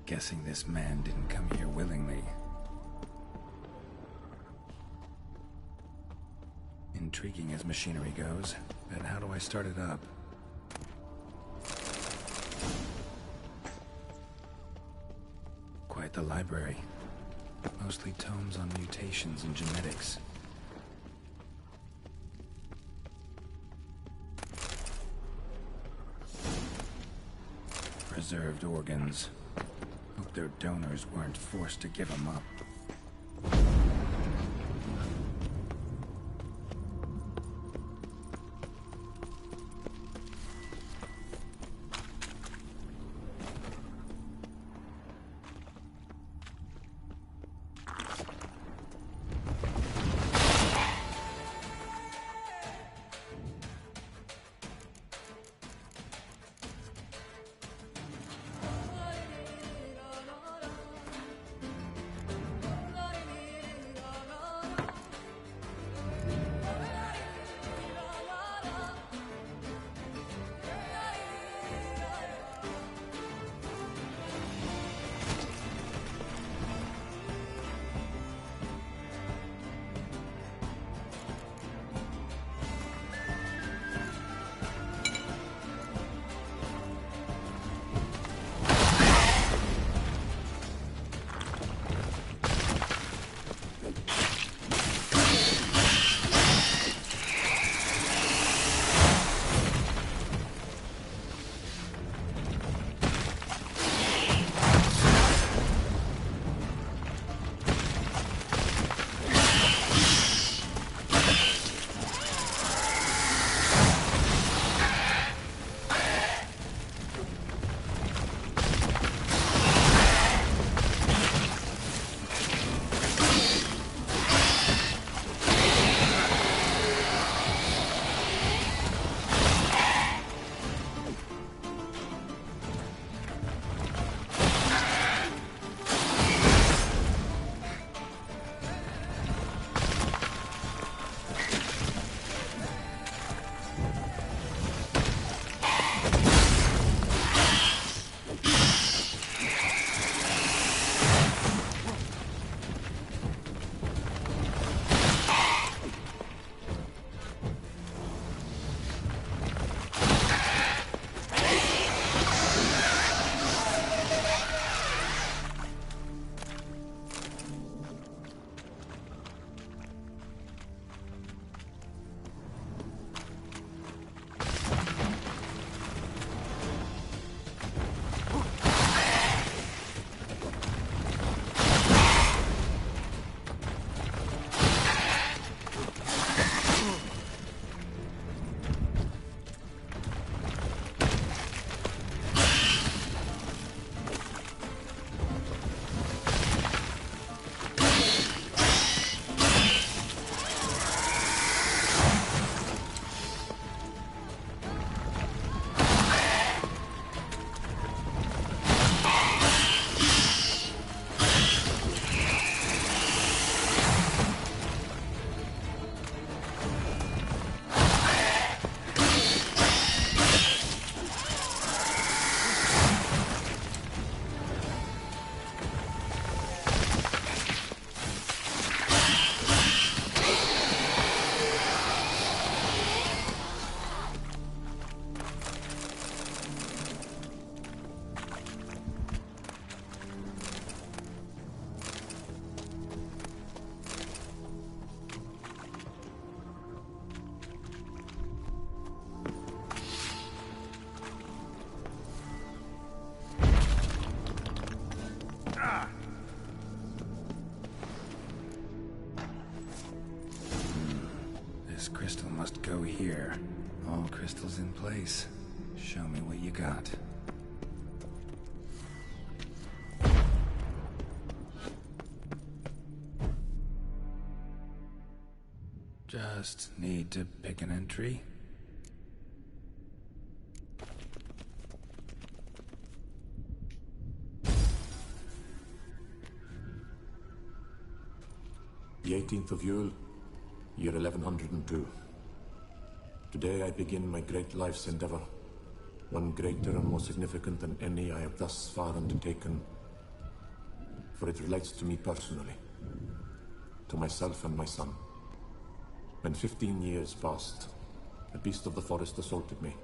Speaker 3: Guessing this man didn't come here willingly. Intriguing as machinery goes, but how do I start it up? Quite the library. Mostly tomes on mutations and genetics. Preserved organs. Hope their donors weren't forced to give them up. There. All crystals in place. Show me what you got. Just need to pick an entry.
Speaker 7: The 18th of Yule, year 1102. Today I begin my great life's endeavor, one greater and more significant than any I have thus far undertaken, for it relates to me personally, to myself and my son. When 15 years passed, a beast of the forest assaulted me.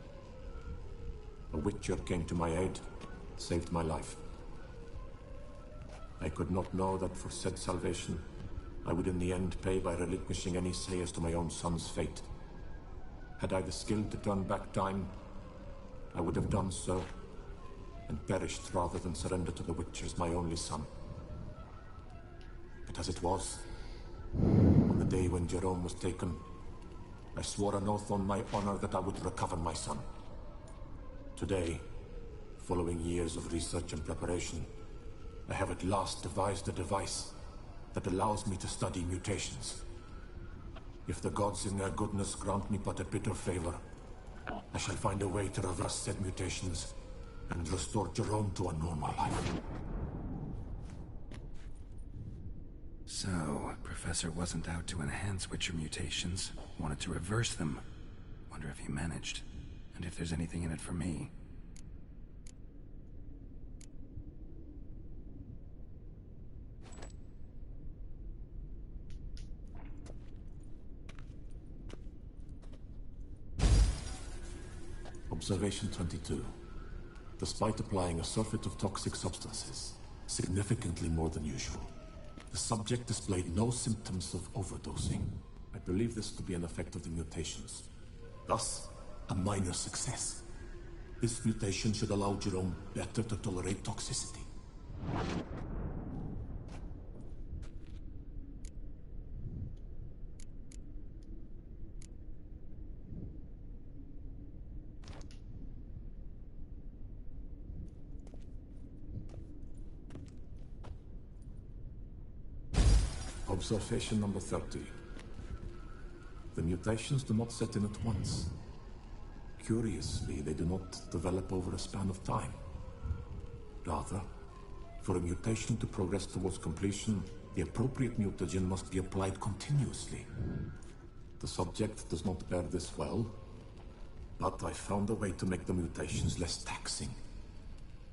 Speaker 7: A witcher came to my aid, saved my life. I could not know that for said salvation, I would in the end pay by relinquishing any say as to my own son's fate. Had I the skill to turn back time, I would have done so, and perished rather than surrender to the Witchers my only son. But as it was, on the day when Jerome was taken, I swore an oath on my honor that I would recover my son. Today, following years of research and preparation, I have at last devised a device that allows me to study mutations. If the gods in their goodness grant me but a bit of favor, I shall find a way to reverse said mutations and restore Jerome to a normal life.
Speaker 3: So, Professor wasn't out to enhance Witcher mutations, wanted to reverse them. Wonder if he managed, and if there's anything in it for me.
Speaker 7: Observation 22. Despite applying a surfeit of toxic substances, significantly more than usual, the subject displayed no symptoms of overdosing. I believe this to be an effect of the mutations. Thus, a minor success. This mutation should allow Jerome better to tolerate toxicity. Observation number 30. The mutations do not set in at once. Curiously, they do not develop over a span of time. Rather, for a mutation to progress towards completion, the appropriate mutagen must be applied continuously. The subject does not bear this well, but I found a way to make the mutations less taxing,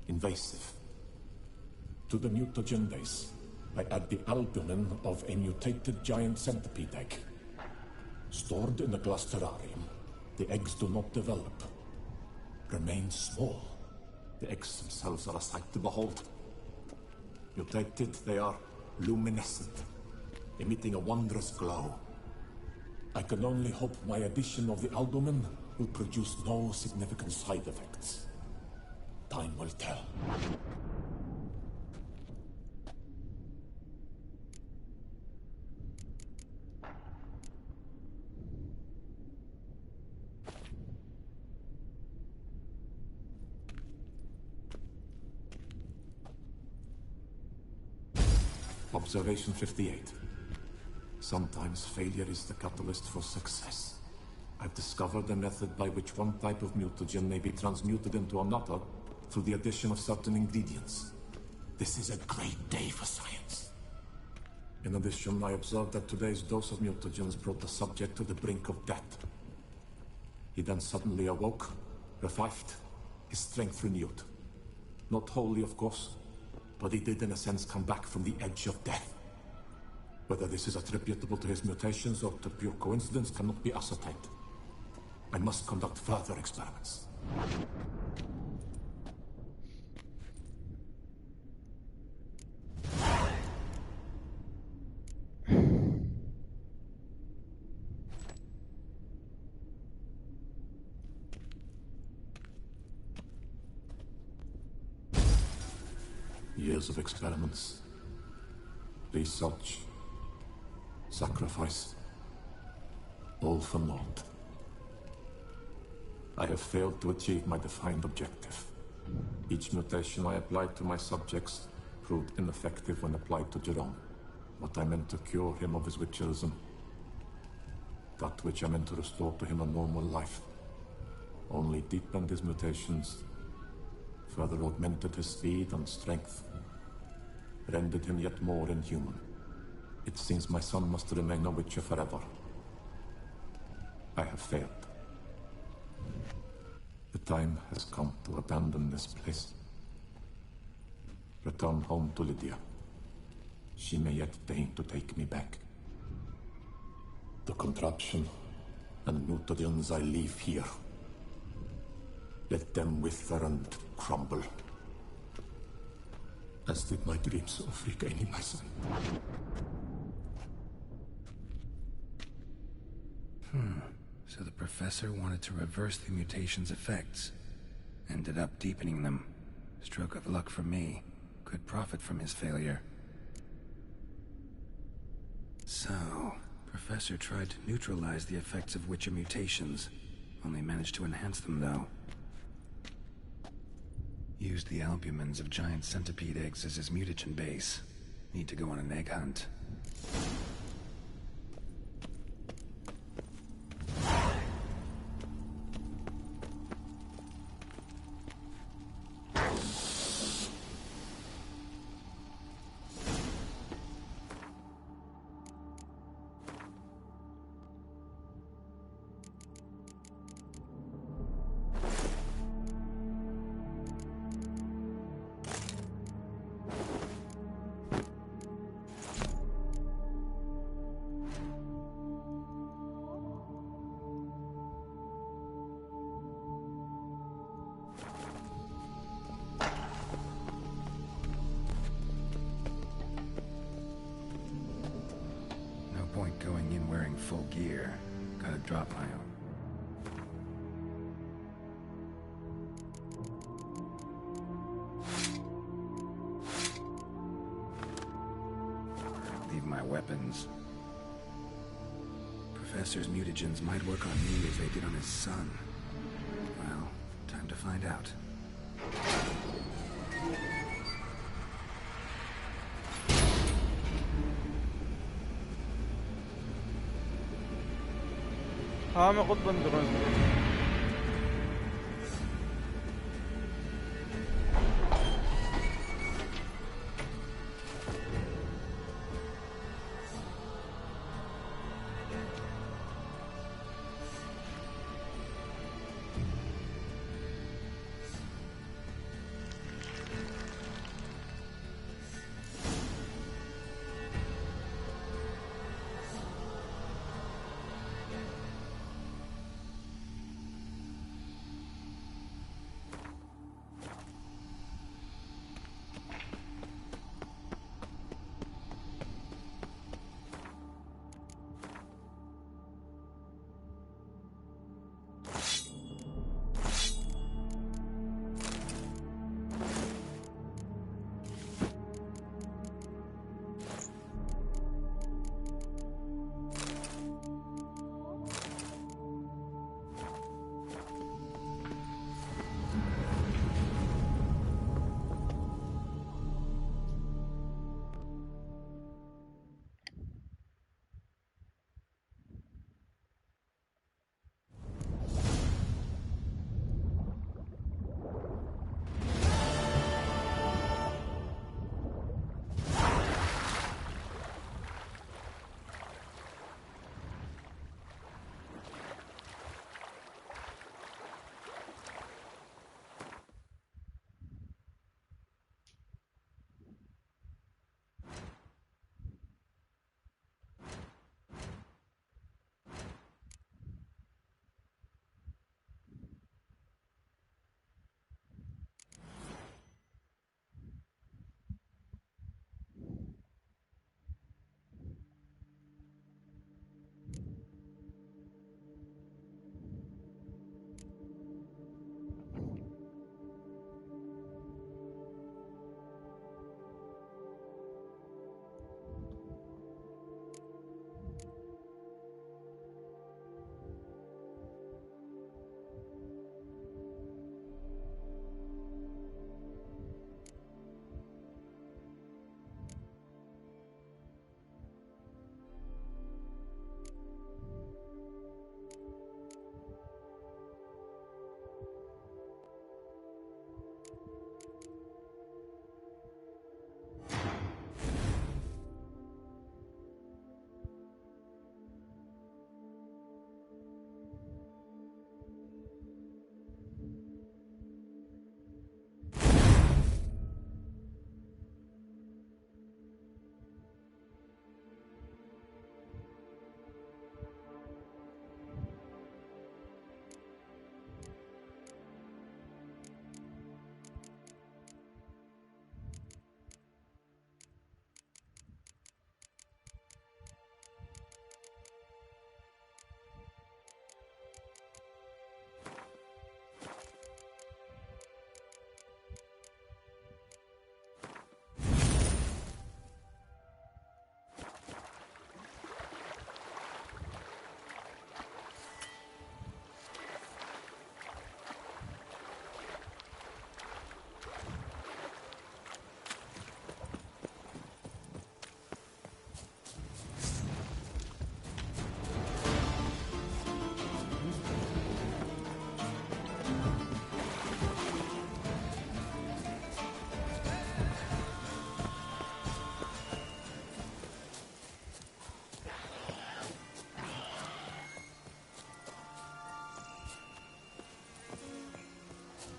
Speaker 7: invasive. To the mutagen base, I add the albumin of a mutated giant centipede egg. Stored in a glass terrarium, the eggs do not develop, remain small. The eggs themselves are a sight to behold. Mutated, they are luminescent, emitting a wondrous glow. I can only hope my addition of the albumin will produce no significant side effects. Time will tell. Observation 58. Sometimes failure is the catalyst for success. I've discovered a method by which one type of mutagen may be transmuted into another through the addition of certain ingredients. This is a great day for science. In addition, I observed that today's dose of mutagens brought the subject to the brink of death. He then suddenly awoke, revived, his strength renewed. Not wholly, of course, but he did in a sense come back from the edge of death. Whether this is attributable to his mutations or to pure coincidence cannot be ascertained. I must conduct further experiments. Years of experiments, research, sacrifice, all for naught. I have failed to achieve my defined objective. Each mutation I applied to my subjects proved ineffective when applied to Jerome. What I meant to cure him of his witcherism, that which I meant to restore to him a normal life, only deepened his mutations, further augmented his speed and strength, rendered him yet more inhuman. It seems my son must remain a witcher forever. I have failed. The time has come to abandon this place. Return home to Lydia. She may yet deign to take me back. The contraption and mutagens I leave here, let them wither and crumble, as did my dreams of regaining my son.
Speaker 3: So the professor wanted to reverse the mutation's effects. Ended up deepening them. Stroke of luck for me. Could profit from his failure. So, Professor tried to neutralize the effects of Witcher mutations. Only managed to enhance them, though. Used the albumins of giant centipede eggs as his mutagen base. Need to go on an egg hunt. Going in wearing full gear. Gotta drop my own. Leave my weapons. Professor's mutagens might work on me as they did on his son. Well, time to find out.
Speaker 2: हाँ मैं खुद बंद करूँ इसको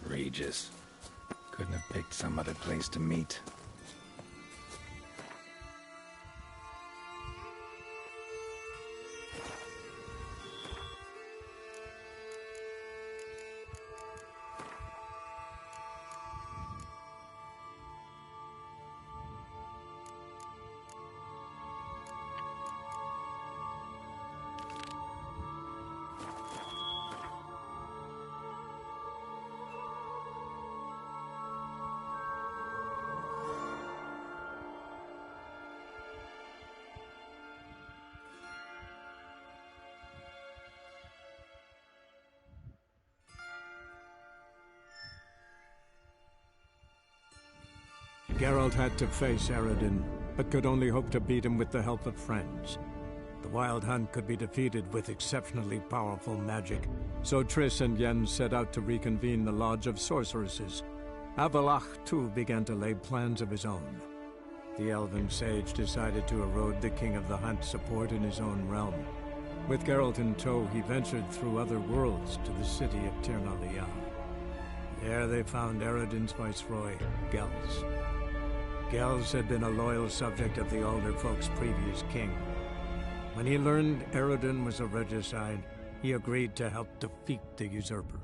Speaker 3: Regis. Couldn't have picked some other place to meet.
Speaker 19: Geralt had to face Eredin, but could only hope to beat him with the help of friends. The Wild Hunt could be defeated with exceptionally powerful magic, so Triss and Yen set out to reconvene the Lodge of Sorceresses. Avallac'h, too, began to lay plans of his own. The elven sage decided to erode the King of the Hunt's support in his own realm. With Geralt in tow, he ventured through other worlds to the city of Tir na Lial. There they found Eredin's viceroy, Gels. Gels had been a loyal subject of the Alder Folk's previous king. When he learned Eredin was a regicide, he agreed to help defeat the usurper.